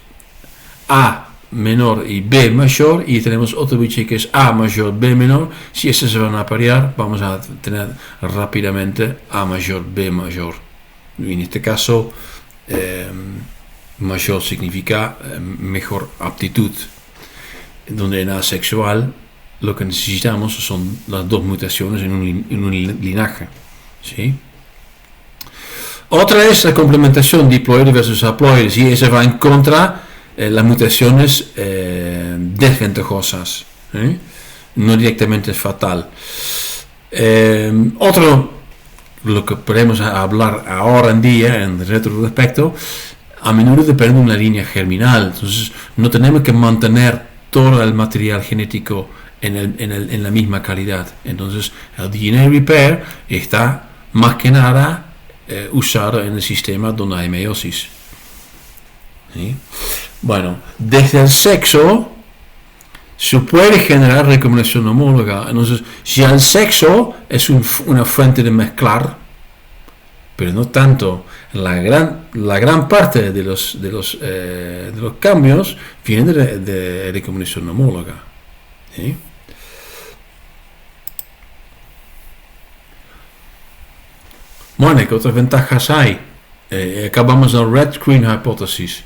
A menor y B mayor, y tenemos otro bicho que es A mayor, B menor. Si esos se van a parear, vamos a tener rápidamente A mayor, B mayor. Y en este caso, mayor significa mejor aptitud, donde en asexual lo que necesitamos son las dos mutaciones en un linaje. ¿Sí? Otra es la complementación diploide versus haploide, y esa va en contra las mutaciones desventajosas, no directamente es fatal. Otro, lo que podemos hablar ahora en día en retrospecto, a menudo depende de una línea germinal, entonces no tenemos que mantener todo el material genético en la misma calidad. Entonces el DNA repair está más que nada usado en el sistema donde hay meiosis. ¿Sí? Bueno, desde el sexo se puede generar recombinación homóloga. Entonces, ya el sexo es una fuente de mezclar, pero no tanto. La gran parte de los cambios vienen de recombinación homóloga. ¿Sí? Bueno, ¿qué otras ventajas hay? Acá vamos a la Red Queen Hypothesis.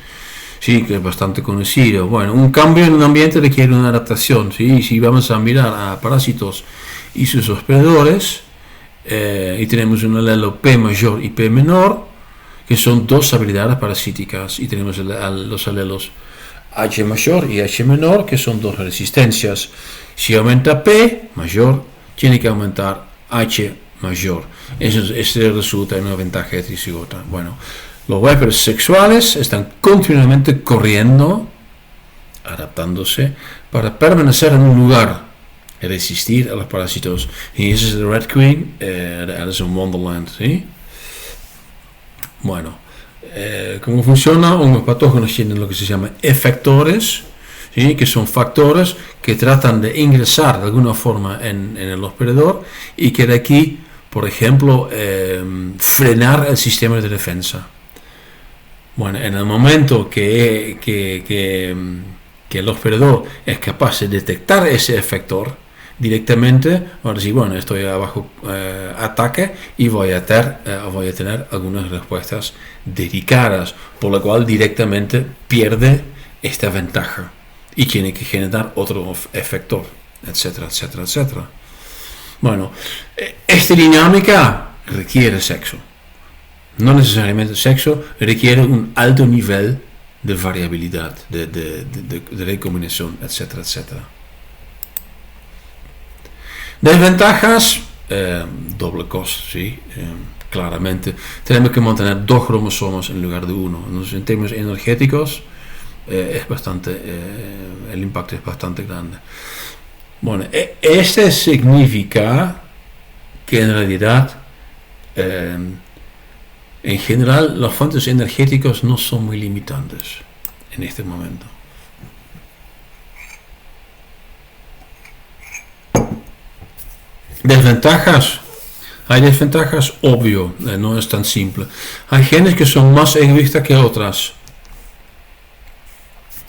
Sí, que es bastante conocido. Bueno, un cambio en un ambiente requiere una adaptación. ¿Sí? Si vamos a mirar a parásitos y sus hospedadores, y tenemos un alelo P mayor y P menor, que son dos habilidades parasíticas, y tenemos los alelos H mayor y H menor, que son dos resistencias. Si aumenta P mayor, tiene que aumentar H mayor. Eso resulta en una ventaja heterocigota. Bueno, los huéspedes sexuales están continuamente corriendo, adaptándose, para permanecer en un lugar y resistir a los parásitos. Y ese es el Red Queen de Alice in Wonderland. ¿Sí? Bueno, ¿cómo funciona? Unos patógenos tienen lo que se llama efectores, ¿sí? Que son factores que tratan de ingresar de alguna forma en el hospedador y que de aquí, por ejemplo, frenar el sistema de defensa. Bueno, en el momento que el hospedador es capaz de detectar ese efector directamente, va a decir, bueno, estoy bajo ataque y voy a tener algunas respuestas dedicadas, por lo cual directamente pierde esta ventaja y tiene que generar otro efector, etcétera, etcétera, etcétera. Bueno, esta dinámica requiere sexo. No necesariamente sexo, requiere un alto nivel de variabilidad, de recombinación, etcétera, etcétera. Desventajas, doble costo, ¿sí? Claramente. Tenemos que mantener 2 cromosomas en lugar de 1. Entonces, en términos energéticos, el impacto es bastante grande. Bueno, este significa que en realidad, en general, los fuentes energéticos no son muy limitantes en este momento. Desventajas. Hay desventajas, obvio, no es tan simple. Hay genes que son más egoístas que otras.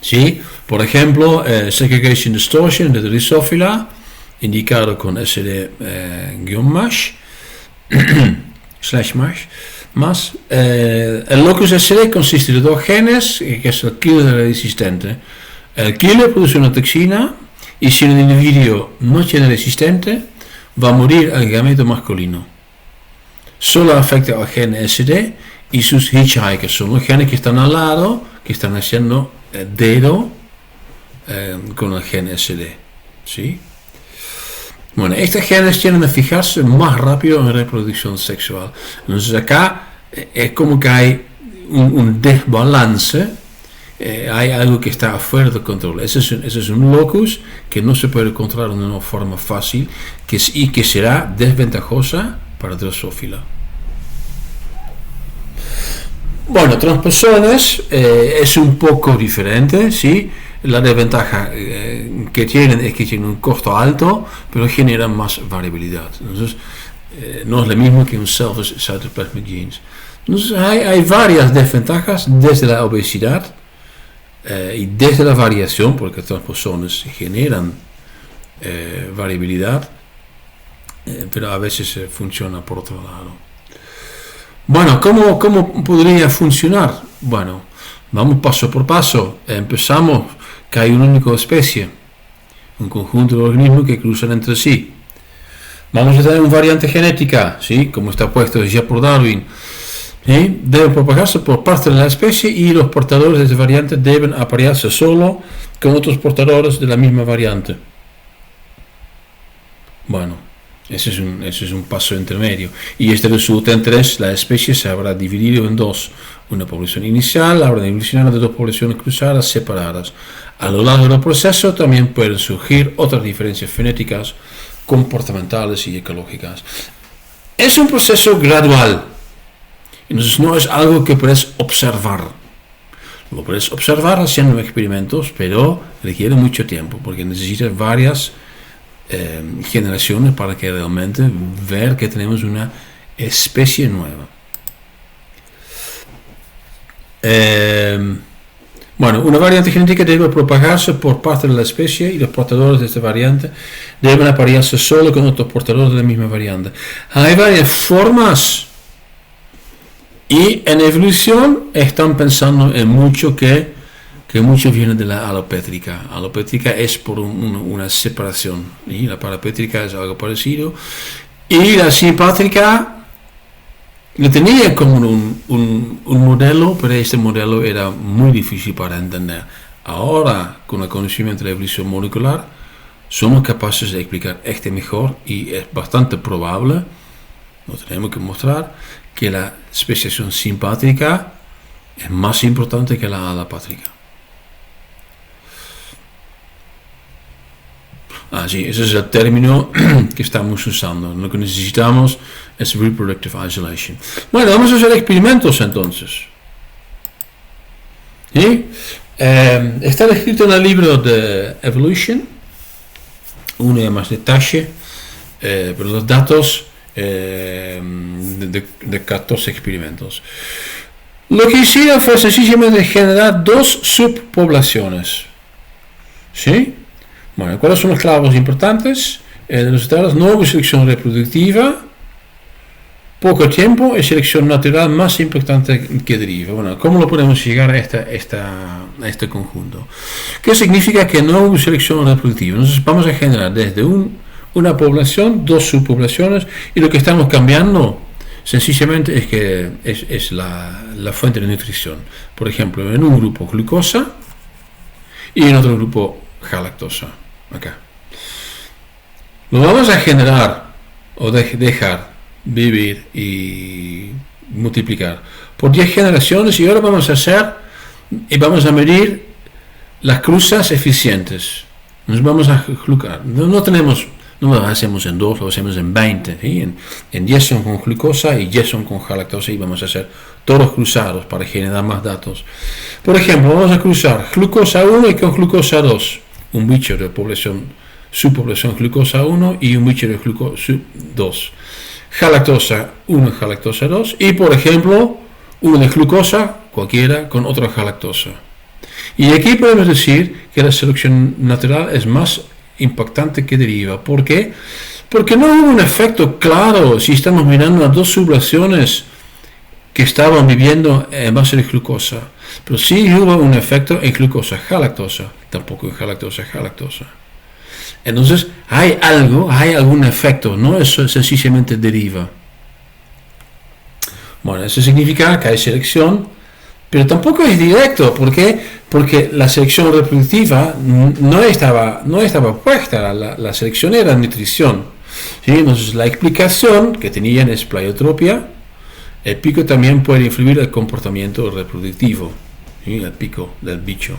¿Sí? Por ejemplo, segregation distortion de Drosophila, indicado con SD-MASH, más. El locus SD consiste de 2 genes, que es el killer resistente. El killer produce una toxina, y si un individuo no tiene resistente, va a morir el gameto masculino. Solo afecta al gen SD y sus hitchhikers, son los genes que están al lado, que están haciendo dedo con el gen SD. ¿Sí? Bueno, estos genes tienden a fijarse más rápido en reproducción sexual. Entonces acá es como que hay un desbalance, hay algo que está afuera de control. Ese es un locus que no se puede controlar de una forma fácil y que será desventajosa para Drosophila. Bueno, otras personas es un poco diferente, ¿sí? la desventaja que tienen es que tienen un costo alto, pero generan más variabilidad. Entonces, no es lo mismo que un Selfish Cytoplasmic Genes. Entonces, hay varias desventajas desde la obesidad y desde la variación, porque transposones generan variabilidad, pero a veces funciona por otro lado. Bueno, ¿cómo podría funcionar? Bueno, vamos paso por paso. Empezamos que hay una única especie, un conjunto de organismos que cruzan entre sí. Vamos a tener una variante genética, ¿sí? Como está puesto ya por Darwin. ¿Sí? Debe propagarse por parte de la especie y los portadores de esa variante deben aparearse solo con otros portadores de la misma variante. Bueno, ese es un paso intermedio. Y este resulta en tres: la especie se habrá dividido en dos. Una población inicial habrá evolucionado de dos poblaciones cruzadas separadas. A lo largo del proceso también pueden surgir otras diferencias genéticas, comportamentales y ecológicas. Es un proceso gradual. Entonces no es algo que puedes observar. Lo puedes observar haciendo experimentos, pero requiere mucho tiempo, porque necesitas varias generaciones para que realmente ver que tenemos una especie nueva. Bueno, una variante genética debe propagarse por parte de la especie y los portadores de esta variante deben aparearse solo con otros portadores de la misma variante. Hay varias formas y en evolución están pensando en mucho que mucho viene de la alopétrica. Alopétrica es por una separación, y la parapétrica es algo parecido, y la simpátrica lo tenía como un modelo, pero este modelo era muy difícil para entender. Ahora, con el conocimiento de la evolución molecular, somos capaces de explicar este mejor y es bastante probable, lo tenemos que mostrar, que la especiación simpátrica es más importante que la alopátrica. Sí, ese es el término que estamos usando. Lo que necesitamos es reproductive isolation. Bueno, vamos a hacer experimentos entonces. ¿Sí? Está escrito en el libro de Evolution, uno de más detalle, pero los datos de 14 experimentos. Lo que hicieron fue sencillamente generar dos subpoblaciones. ¿Sí? Bueno, ¿cuáles son los clavos importantes? Los resultados: no hubo selección reproductiva, poco tiempo y selección natural más importante que deriva. Bueno, ¿cómo lo podemos llegar a este conjunto? ¿Qué significa que no hubo selección reproductiva? Entonces vamos a generar desde una población, dos subpoblaciones, y lo que estamos cambiando sencillamente es que es la fuente de nutrición. Por ejemplo, en un grupo glucosa y en otro grupo galactosa. Acá. Lo vamos a generar o dejar vivir y multiplicar por 10 generaciones, y ahora vamos a medir las cruzas eficientes. Nos vamos a glucar. No lo hacemos en 2, lo hacemos en 20. ¿Sí? En 10 son con glucosa y 10 son con galactosa, y vamos a hacer todos cruzados para generar más datos. Por ejemplo, vamos a cruzar glucosa 1 y con glucosa 2. Un bicho de subpoblación glucosa 1 y un bicho de glucosa 2. Galactosa 1 y galactosa 2. Y por ejemplo, uno de glucosa, cualquiera, con otra galactosa. Y aquí podemos decir que la selección natural es más impactante que deriva. ¿Por qué? Porque no hubo un efecto claro si estamos mirando a dos subpoblaciones que estaban viviendo en base de glucosa. Pero sí hubo un efecto en glucosa galactosa, tampoco en galactosa. Entonces hay algún efecto, no es sencillamente deriva. Bueno, eso significa que hay selección, pero tampoco es directo. ¿Por qué? Porque la selección reproductiva no estaba puesta, la selección era nutrición. ¿Sí? Entonces la explicación que tenían es pleiotropia. El pico también puede influir en el comportamiento reproductivo, ¿sí? El pico del bicho,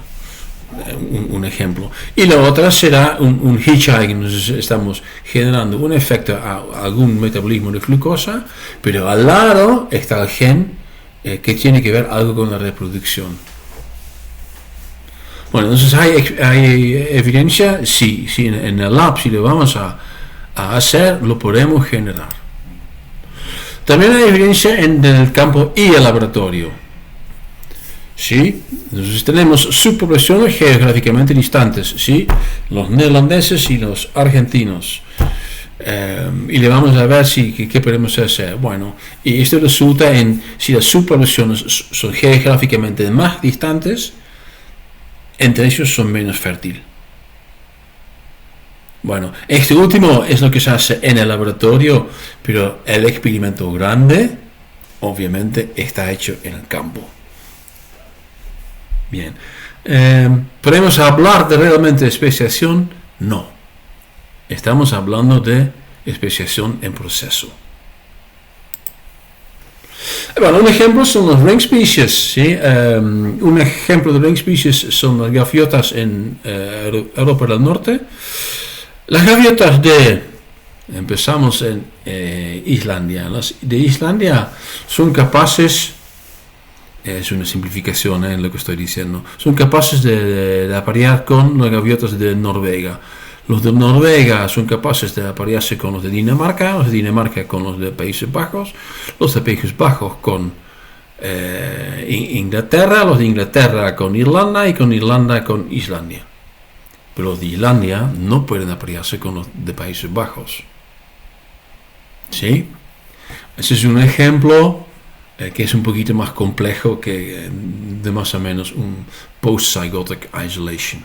un ejemplo. Y la otra será un hitchhiking. Entonces estamos generando un efecto a algún metabolismo de glucosa, pero al lado está el gen que tiene que ver algo con la reproducción. Bueno, entonces hay evidencia, sí, en el lab, si lo vamos a hacer, lo podemos generar. También hay evidencia en el campo y el laboratorio. ¿Sí? Entonces tenemos subpoblaciones geográficamente distantes, ¿sí? Los neerlandeses y los argentinos. Y le vamos a ver qué podemos hacer. Bueno, y esto resulta en si las subpoblaciones son geográficamente más distantes, entre ellos son menos fértiles. Bueno, este último es lo que se hace en el laboratorio, pero el experimento grande, obviamente, está hecho en el campo. Bien, ¿podemos hablar de realmente especiación? No. Estamos hablando de especiación en proceso. Bueno, un ejemplo son los ring species, ¿sí? Un ejemplo de ring species son las gaviotas en Europa del Norte. Las gaviotas empezamos en Islandia. Las de Islandia son capaces, es una simplificación en lo que estoy diciendo, son capaces de aparear con las gaviotas de Noruega. Los de Noruega son capaces de aparearse con los de Dinamarca, los de Dinamarca con los de Países Bajos, los de Países Bajos con Inglaterra, los de Inglaterra con Irlanda y con Irlanda con Islandia. Pero los de Islandia no pueden aparearse con los de Países Bajos. ¿Sí? Ese es un ejemplo que es un poquito más complejo que de más o menos un post-zygotic isolation.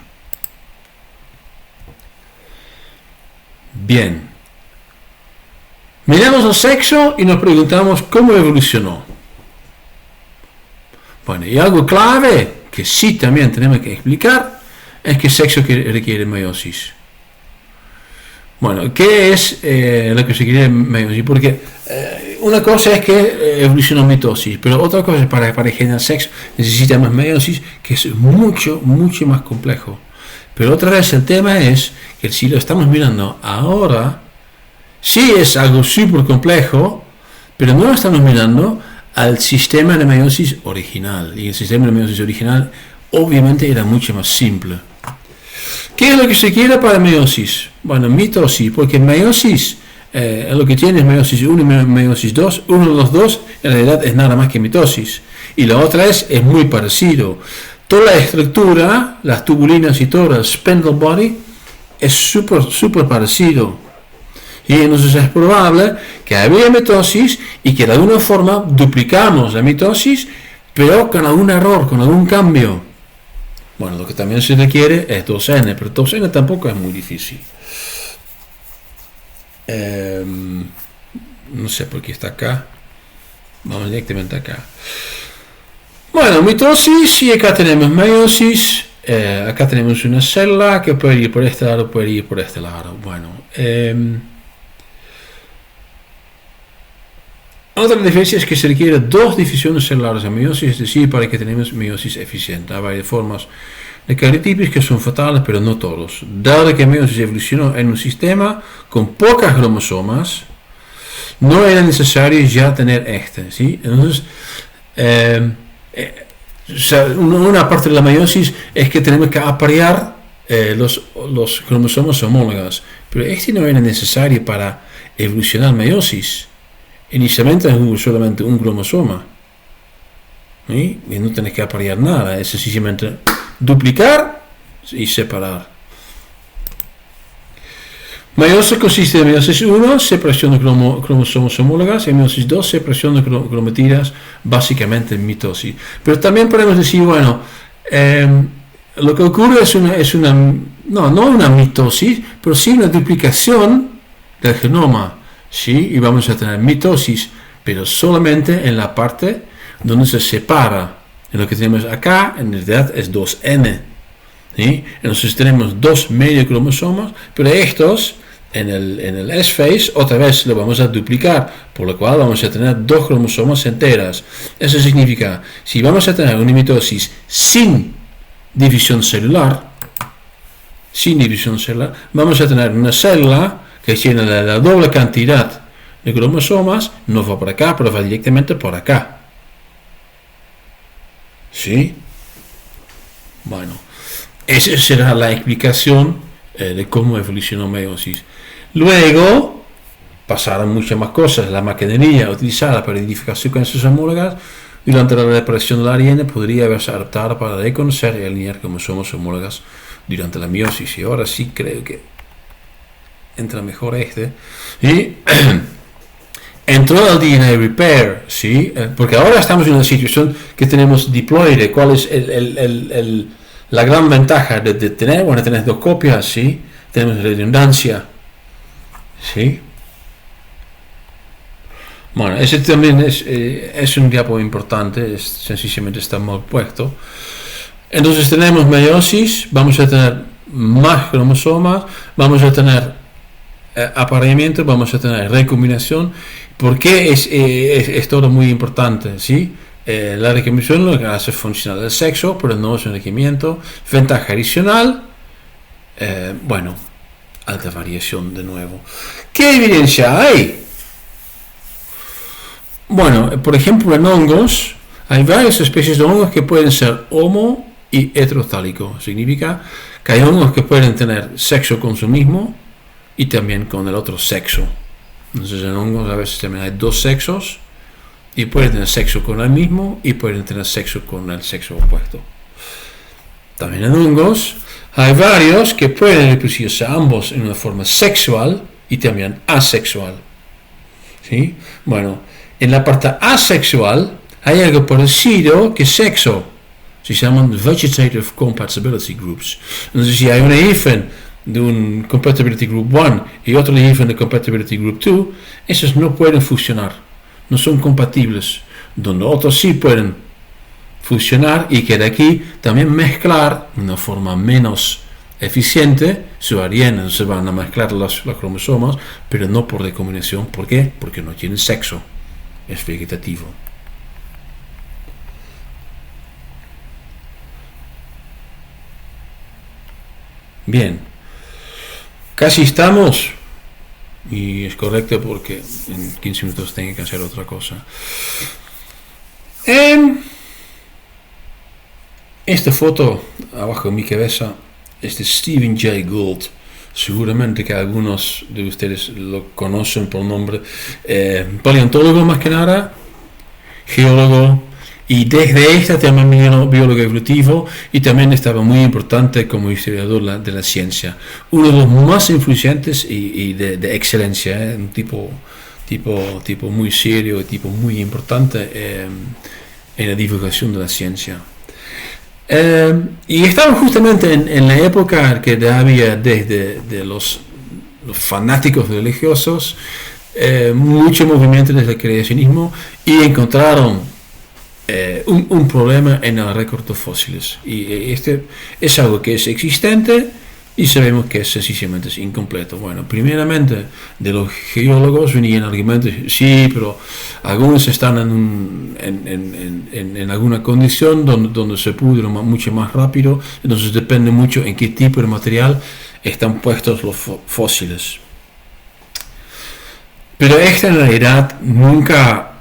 Bien. Miramos el sexo y nos preguntamos cómo evolucionó. Bueno, y algo clave que sí también tenemos que explicar es que el sexo requiere meiosis. Bueno, ¿qué es lo que se quiere meiosis? Porque una cosa es que evolucionó mitosis, pero otra cosa es para generar sexo necesitamos meiosis, que es mucho más complejo. Pero otra vez el tema es que si lo estamos mirando ahora, sí es algo súper complejo, pero no lo estamos mirando al sistema de meiosis original. Y el sistema de meiosis original obviamente era mucho más simple. ¿Qué es lo que se quiere para meiosis? Bueno, mitosis, porque meiosis, lo que tiene es meiosis 1 y meiosis 2. Uno de los dos en realidad es nada más que mitosis. Y la otra es muy parecido. Toda la estructura, las tubulinas y todo el spindle body es súper parecido. Y entonces es probable que había mitosis y que de alguna forma duplicamos la mitosis, pero con algún error, con algún cambio. Bueno, lo que también se requiere es 2N, pero 2N tampoco es muy difícil. No sé por qué está acá. Vamos directamente acá. Bueno, mitosis, y acá tenemos meiosis. Acá tenemos una célula que puede ir por este lado, puede ir por este lado. Bueno, otra diferencia es que se requiere 2 divisiones celulares de meiosis, es decir, para que tenemos meiosis eficiente. Hay varias formas de cariotipis que son fatales, pero no todos. Dado que meiosis evolucionó en un sistema con pocas cromosomas, no era necesario ya tener este, ¿sí? Entonces, una parte de la meiosis es que tenemos que aparear los cromosomas homólogos, pero este no era necesario para evolucionar meiosis. Inicialmente es solamente un cromosoma, ¿sí? Y no tenés que aparear nada, es sencillamente duplicar y separar. Meiosis consiste en meiosis 1, separación de cromosomas homólogos, y meiosis 2, separación de cromatidas, básicamente mitosis. Pero también podemos decir, bueno, lo que ocurre es no una mitosis, pero sí una duplicación del genoma. ¿Sí? Y vamos a tener mitosis, pero solamente en la parte donde se separa. En lo que tenemos acá, en realidad es 2N. ¿Sí? Entonces tenemos 2 medio cromosomas, pero estos, en el S-phase, otra vez lo vamos a duplicar, por lo cual vamos a tener 2 cromosomas enteras. Eso significa, si vamos a tener una mitosis sin división celular, vamos a tener una célula que tiene la doble cantidad de cromosomas, no va por acá, pero va directamente por acá. ¿Sí? Bueno, esa será la explicación de cómo evolucionó meiosis. Luego pasaron muchas más cosas. La maquinaria utilizada para identificar secuencias homólogas durante la reaparición del ARN podría haberse adaptado para reconocer y alinear cromosomas homólogas durante la meiosis. Y ahora sí creo que entra mejor y entró el DNA repair, ¿sí? Porque ahora estamos en una situación que tenemos diploide. ¿Cuál es la gran ventaja de tener? Bueno, tenés dos copias, ¿sí? Tenemos redundancia, ¿sí? Bueno, ese también es un diapo importante, sencillamente está mal puesto. Entonces tenemos meiosis, vamos a tener más cromosomas, vamos a tener apareamiento, vamos a tener recombinación. ¿Por qué es todo muy importante? ¿Sí? La recombinación lo que hace funcionar el sexo, pero no es un enriquecimiento. Ventaja adicional, bueno, alta variación de nuevo. ¿Qué evidencia hay? Bueno, por ejemplo, en hongos hay varias especies de hongos que pueden ser homo y heterotálico. Significa que hay hongos que pueden tener sexo con su mismo y también con el otro sexo. Entonces en hongos a veces también hay dos sexos y pueden tener sexo con el mismo y pueden tener sexo con el sexo opuesto. También en hongos hay varios que pueden reproducirse ambos en una forma sexual y también asexual. ¿Sí? Bueno, en la parte asexual hay algo parecido que sexo. Se llaman Vegetative Compatibility Groups. Entonces si hay una hífen de un Compatibility Group 1 y otro hífen de Compatibility Group 2, esos no pueden fusionar, no son compatibles, donde otros sí pueden fusionar y que de aquí también mezclar de una forma menos eficiente su ARN. Se van a mezclar los cromosomas, pero no por recombinación. ¿Por qué? Porque no tienen sexo, es vegetativo. Bien, casi estamos, y es correcto porque en 15 minutos tengo que hacer otra cosa. Esta foto abajo de mi cabeza es de Stephen Jay Gould. Seguramente que algunos de ustedes lo conocen por nombre. Paleontólogo más que nada, geólogo, y desde esta también biólogo evolutivo, y también estaba muy importante como historiador de la ciencia. Uno de los más influyentes y de excelencia, un tipo muy serio, tipo muy importante en la divulgación de la ciencia. Y estaba justamente en la época que había desde los fanáticos religiosos mucho movimiento desde el creacionismo, y encontraron un problema en el récord de fósiles, y este es algo que es existente y sabemos que sencillamente es incompleto. Bueno, primeramente de los geólogos venían argumentos, sí, pero algunos están en alguna condición donde se pudren mucho más rápido, entonces depende mucho en qué tipo de material están puestos los fósiles. Pero esta en realidad nunca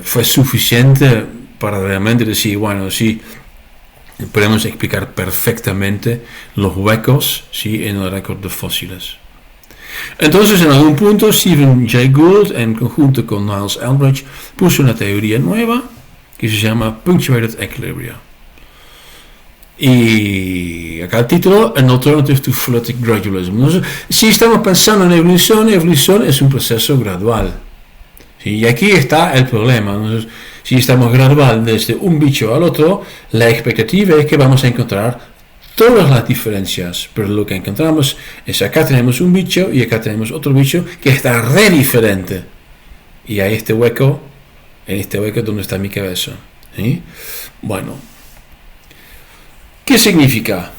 fue suficiente para realmente decir, bueno, sí, podemos explicar perfectamente los huecos, ¿sí?, en el récord de fósiles. Entonces, en algún punto, Stephen Jay Gould, en conjunto con Niles Eldredge, puso una teoría nueva que se llama Punctuated Equilibria. Y acá el título, An Alternative to Phyletic Gradualism. Entonces, si estamos pensando en evolución es un proceso gradual. ¿Sí? Y aquí está el problema. Entonces, si estamos gradual desde un bicho al otro, la expectativa es que vamos a encontrar todas las diferencias, pero lo que encontramos es acá tenemos un bicho y acá tenemos otro bicho que está re diferente, y hay este hueco, en este hueco donde está mi cabeza. ¿Sí? Bueno, ¿qué significa?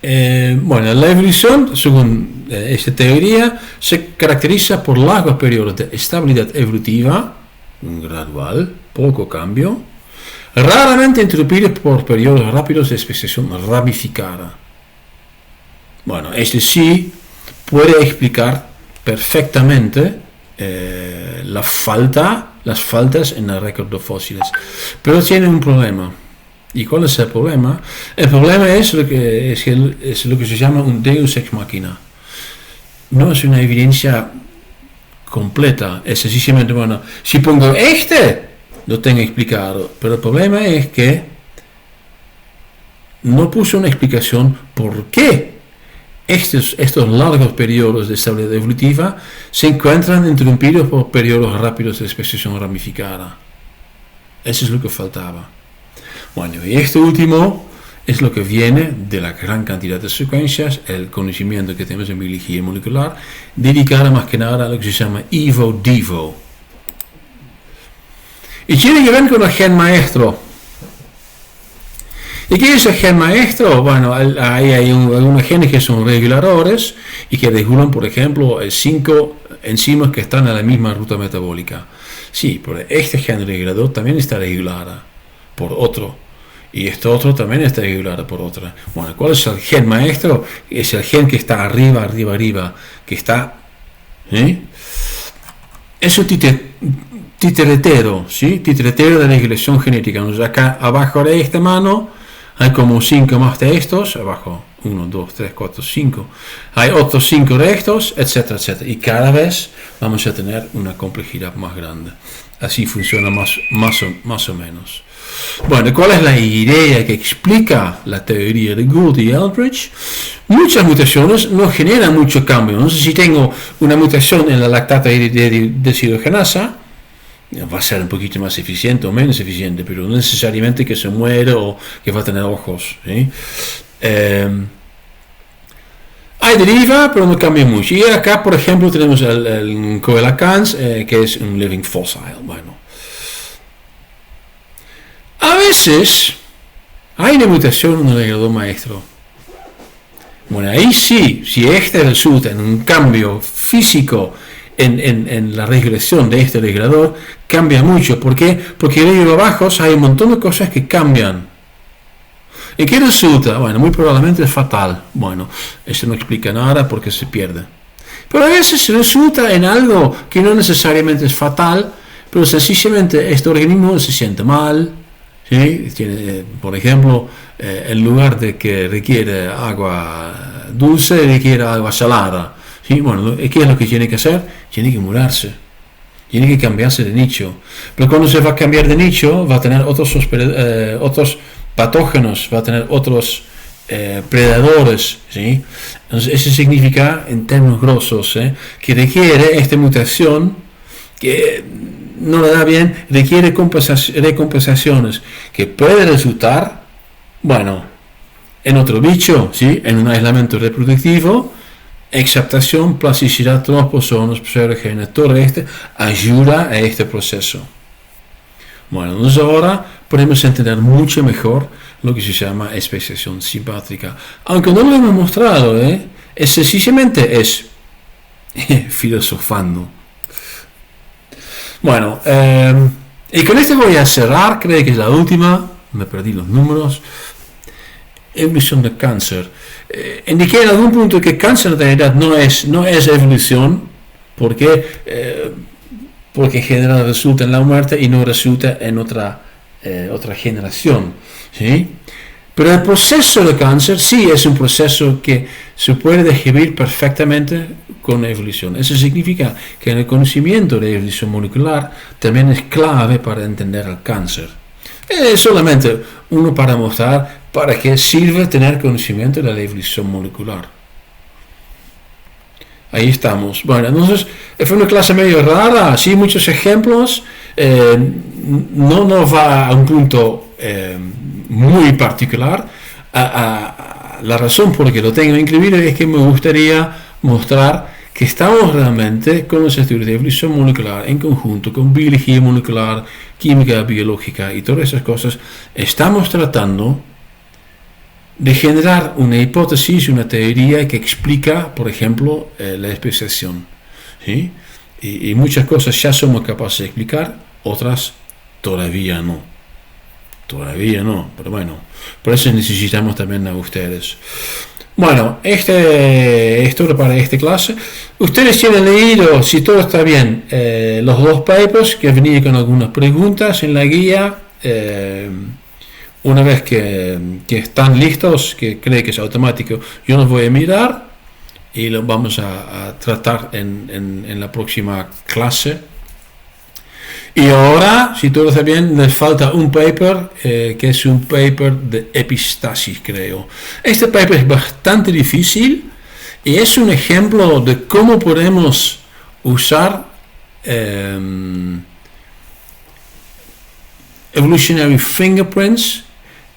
Bueno, la evolución, según esta teoría, se caracteriza por largos periodos de estabilidad evolutiva, gradual, poco cambio, raramente interrumpidos por periodos rápidos de especiación ramificada. Bueno, este sí puede explicar perfectamente las faltas en el récord de fósiles, pero tiene un problema. ¿Y cuál es el problema? El problema es lo que se llama un deus ex machina. No es una evidencia completa, es sencillamente, bueno, si pongo lo tengo explicado, pero el problema es que no puso una explicación por qué estos largos periodos de estabilidad evolutiva se encuentran interrumpidos por periodos rápidos de especiación ramificada. Eso es lo que faltaba. Bueno, y esto último es lo que viene de la gran cantidad de secuencias, el conocimiento que tenemos en biología molecular, dedicada más que nada a lo que se llama Evo-Devo. Y tiene que ver con el gen maestro. ¿Y qué es el gen maestro? Bueno, hay algunos genes que son reguladores y que regulan, por ejemplo, 5 enzimas que están en la misma ruta metabólica. Sí, pero este gen regulador también está regulado por otro. Y este otro también está regulado por otra. Bueno, ¿cuál es el gen maestro? Es el gen que está arriba, que está... Es un titeretero, ¿sí? Titeretero de regulación genética. Entonces acá abajo de esta mano hay como 5 más de estos, abajo 1, 2, 3, 4, 5. Hay otros 5 de estos, etcétera, etcétera. Y cada vez vamos a tener una complejidad más grande. Así funciona más o menos. Bueno, ¿cuál es la idea que explica la teoría de Gould y Eldridge? Muchas mutaciones no generan mucho cambio. No sé si tengo una mutación en la lactata de deshidrogenasa, va a ser un poquito más eficiente o menos eficiente, pero no necesariamente que se muere o que va a tener ojos, ¿sí? Hay deriva, pero no cambia mucho. Y acá, por ejemplo, tenemos el coelacans, que es un living fossil. Bueno, a veces hay una mutación en el regulador maestro. Bueno, ahí sí, si este resulta en un cambio físico en la regulación de este regulador, cambia mucho. ¿Por qué? Porque arriba y abajo hay un montón de cosas que cambian. ¿Y qué resulta? Bueno, muy probablemente es fatal. Bueno, eso no explica nada porque se pierde. Pero a veces resulta en algo que no necesariamente es fatal, pero sencillamente este organismo se siente mal, ¿sí? Tiene, por ejemplo, en lugar de que requiere agua dulce, requiere agua salada. ¿Sí? Bueno, ¿qué es lo que tiene que hacer? Tiene que mudarse. Tiene que cambiarse de nicho. Pero cuando se va a cambiar de nicho, va a tener otros patógenos, va a tener otros predadores, ¿sí? Entonces eso significa, en términos grosos, que requiere esta mutación que no le da bien, requiere recompensaciones que puede resultar, bueno, en otro bicho, ¿sí? En un aislamiento reproductivo, exaptación, plasticidad, trombosomas, pseudogenes, todo esto ayuda a este proceso. Bueno, entonces ahora podemos entender mucho mejor lo que se llama especiación simpátrica. Aunque no lo hemos mostrado, es sencillamente filosofando. Bueno, y con esto voy a cerrar, creo que es la última, me perdí los números. Evolución de cáncer. Indiqué en algún punto que cáncer en realidad no es evolución, porque en general resulta en la muerte y no resulta en otra generación, ¿sí? Pero el proceso de cáncer sí es un proceso que se puede describir perfectamente con evolución. Eso significa que en el conocimiento de evolución molecular también es clave para entender el cáncer. Es solamente uno para mostrar para qué sirve tener conocimiento de la evolución molecular. Ahí estamos. Bueno, entonces fue una clase medio rara, así muchos ejemplos. No nos va a un punto muy particular. La razón por la que lo tengo incluido es que me gustaría mostrar que estamos realmente con los estudios de evolución molecular en conjunto con biología molecular, química biológica y todas esas cosas. Estamos tratando de generar una hipótesis, una teoría que explica, por ejemplo, la especiación, ¿sí? Y muchas cosas ya somos capaces de explicar, otras todavía no, pero bueno, por eso necesitamos también a ustedes. Bueno, esto es todo para esta clase. Ustedes tienen leído, si todo está bien, los dos papers que venía con algunas preguntas en la guía. Una vez que están listos, que cree que es automático, yo los voy a mirar y lo vamos a tratar en la próxima clase. Y ahora, si todo está bien, les falta un paper, que es un paper de epistasis, creo. Este paper es bastante difícil y es un ejemplo de cómo podemos usar evolutionary fingerprints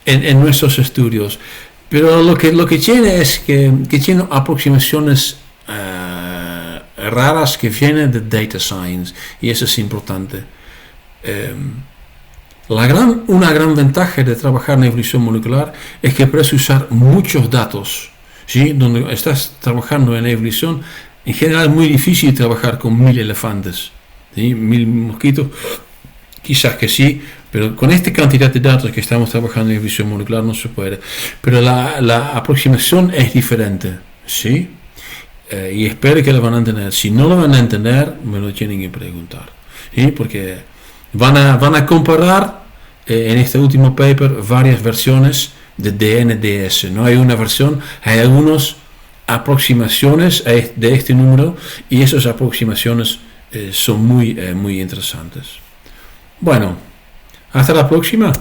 en nuestros estudios. Pero lo que tiene es que tiene aproximaciones raras que vienen de data science, y eso es importante. Una gran ventaja de trabajar en evolución molecular es que puedes usar muchos datos, ¿sí? Donde estás trabajando en evolución, en general es muy difícil trabajar con 1000 elefantes, ¿sí? 1000 mosquitos, quizás que sí, pero con esta cantidad de datos que estamos trabajando en evolución molecular no se puede. Pero la aproximación es diferente, ¿sí? Y espero que lo van a entender. Si no lo van a entender, me lo tienen que preguntar, ¿sí? Porque van a comparar en este último paper varias versiones de DNDS. No hay una versión, hay algunas aproximaciones de este número, y esas aproximaciones son muy interesantes. Bueno, hasta la próxima.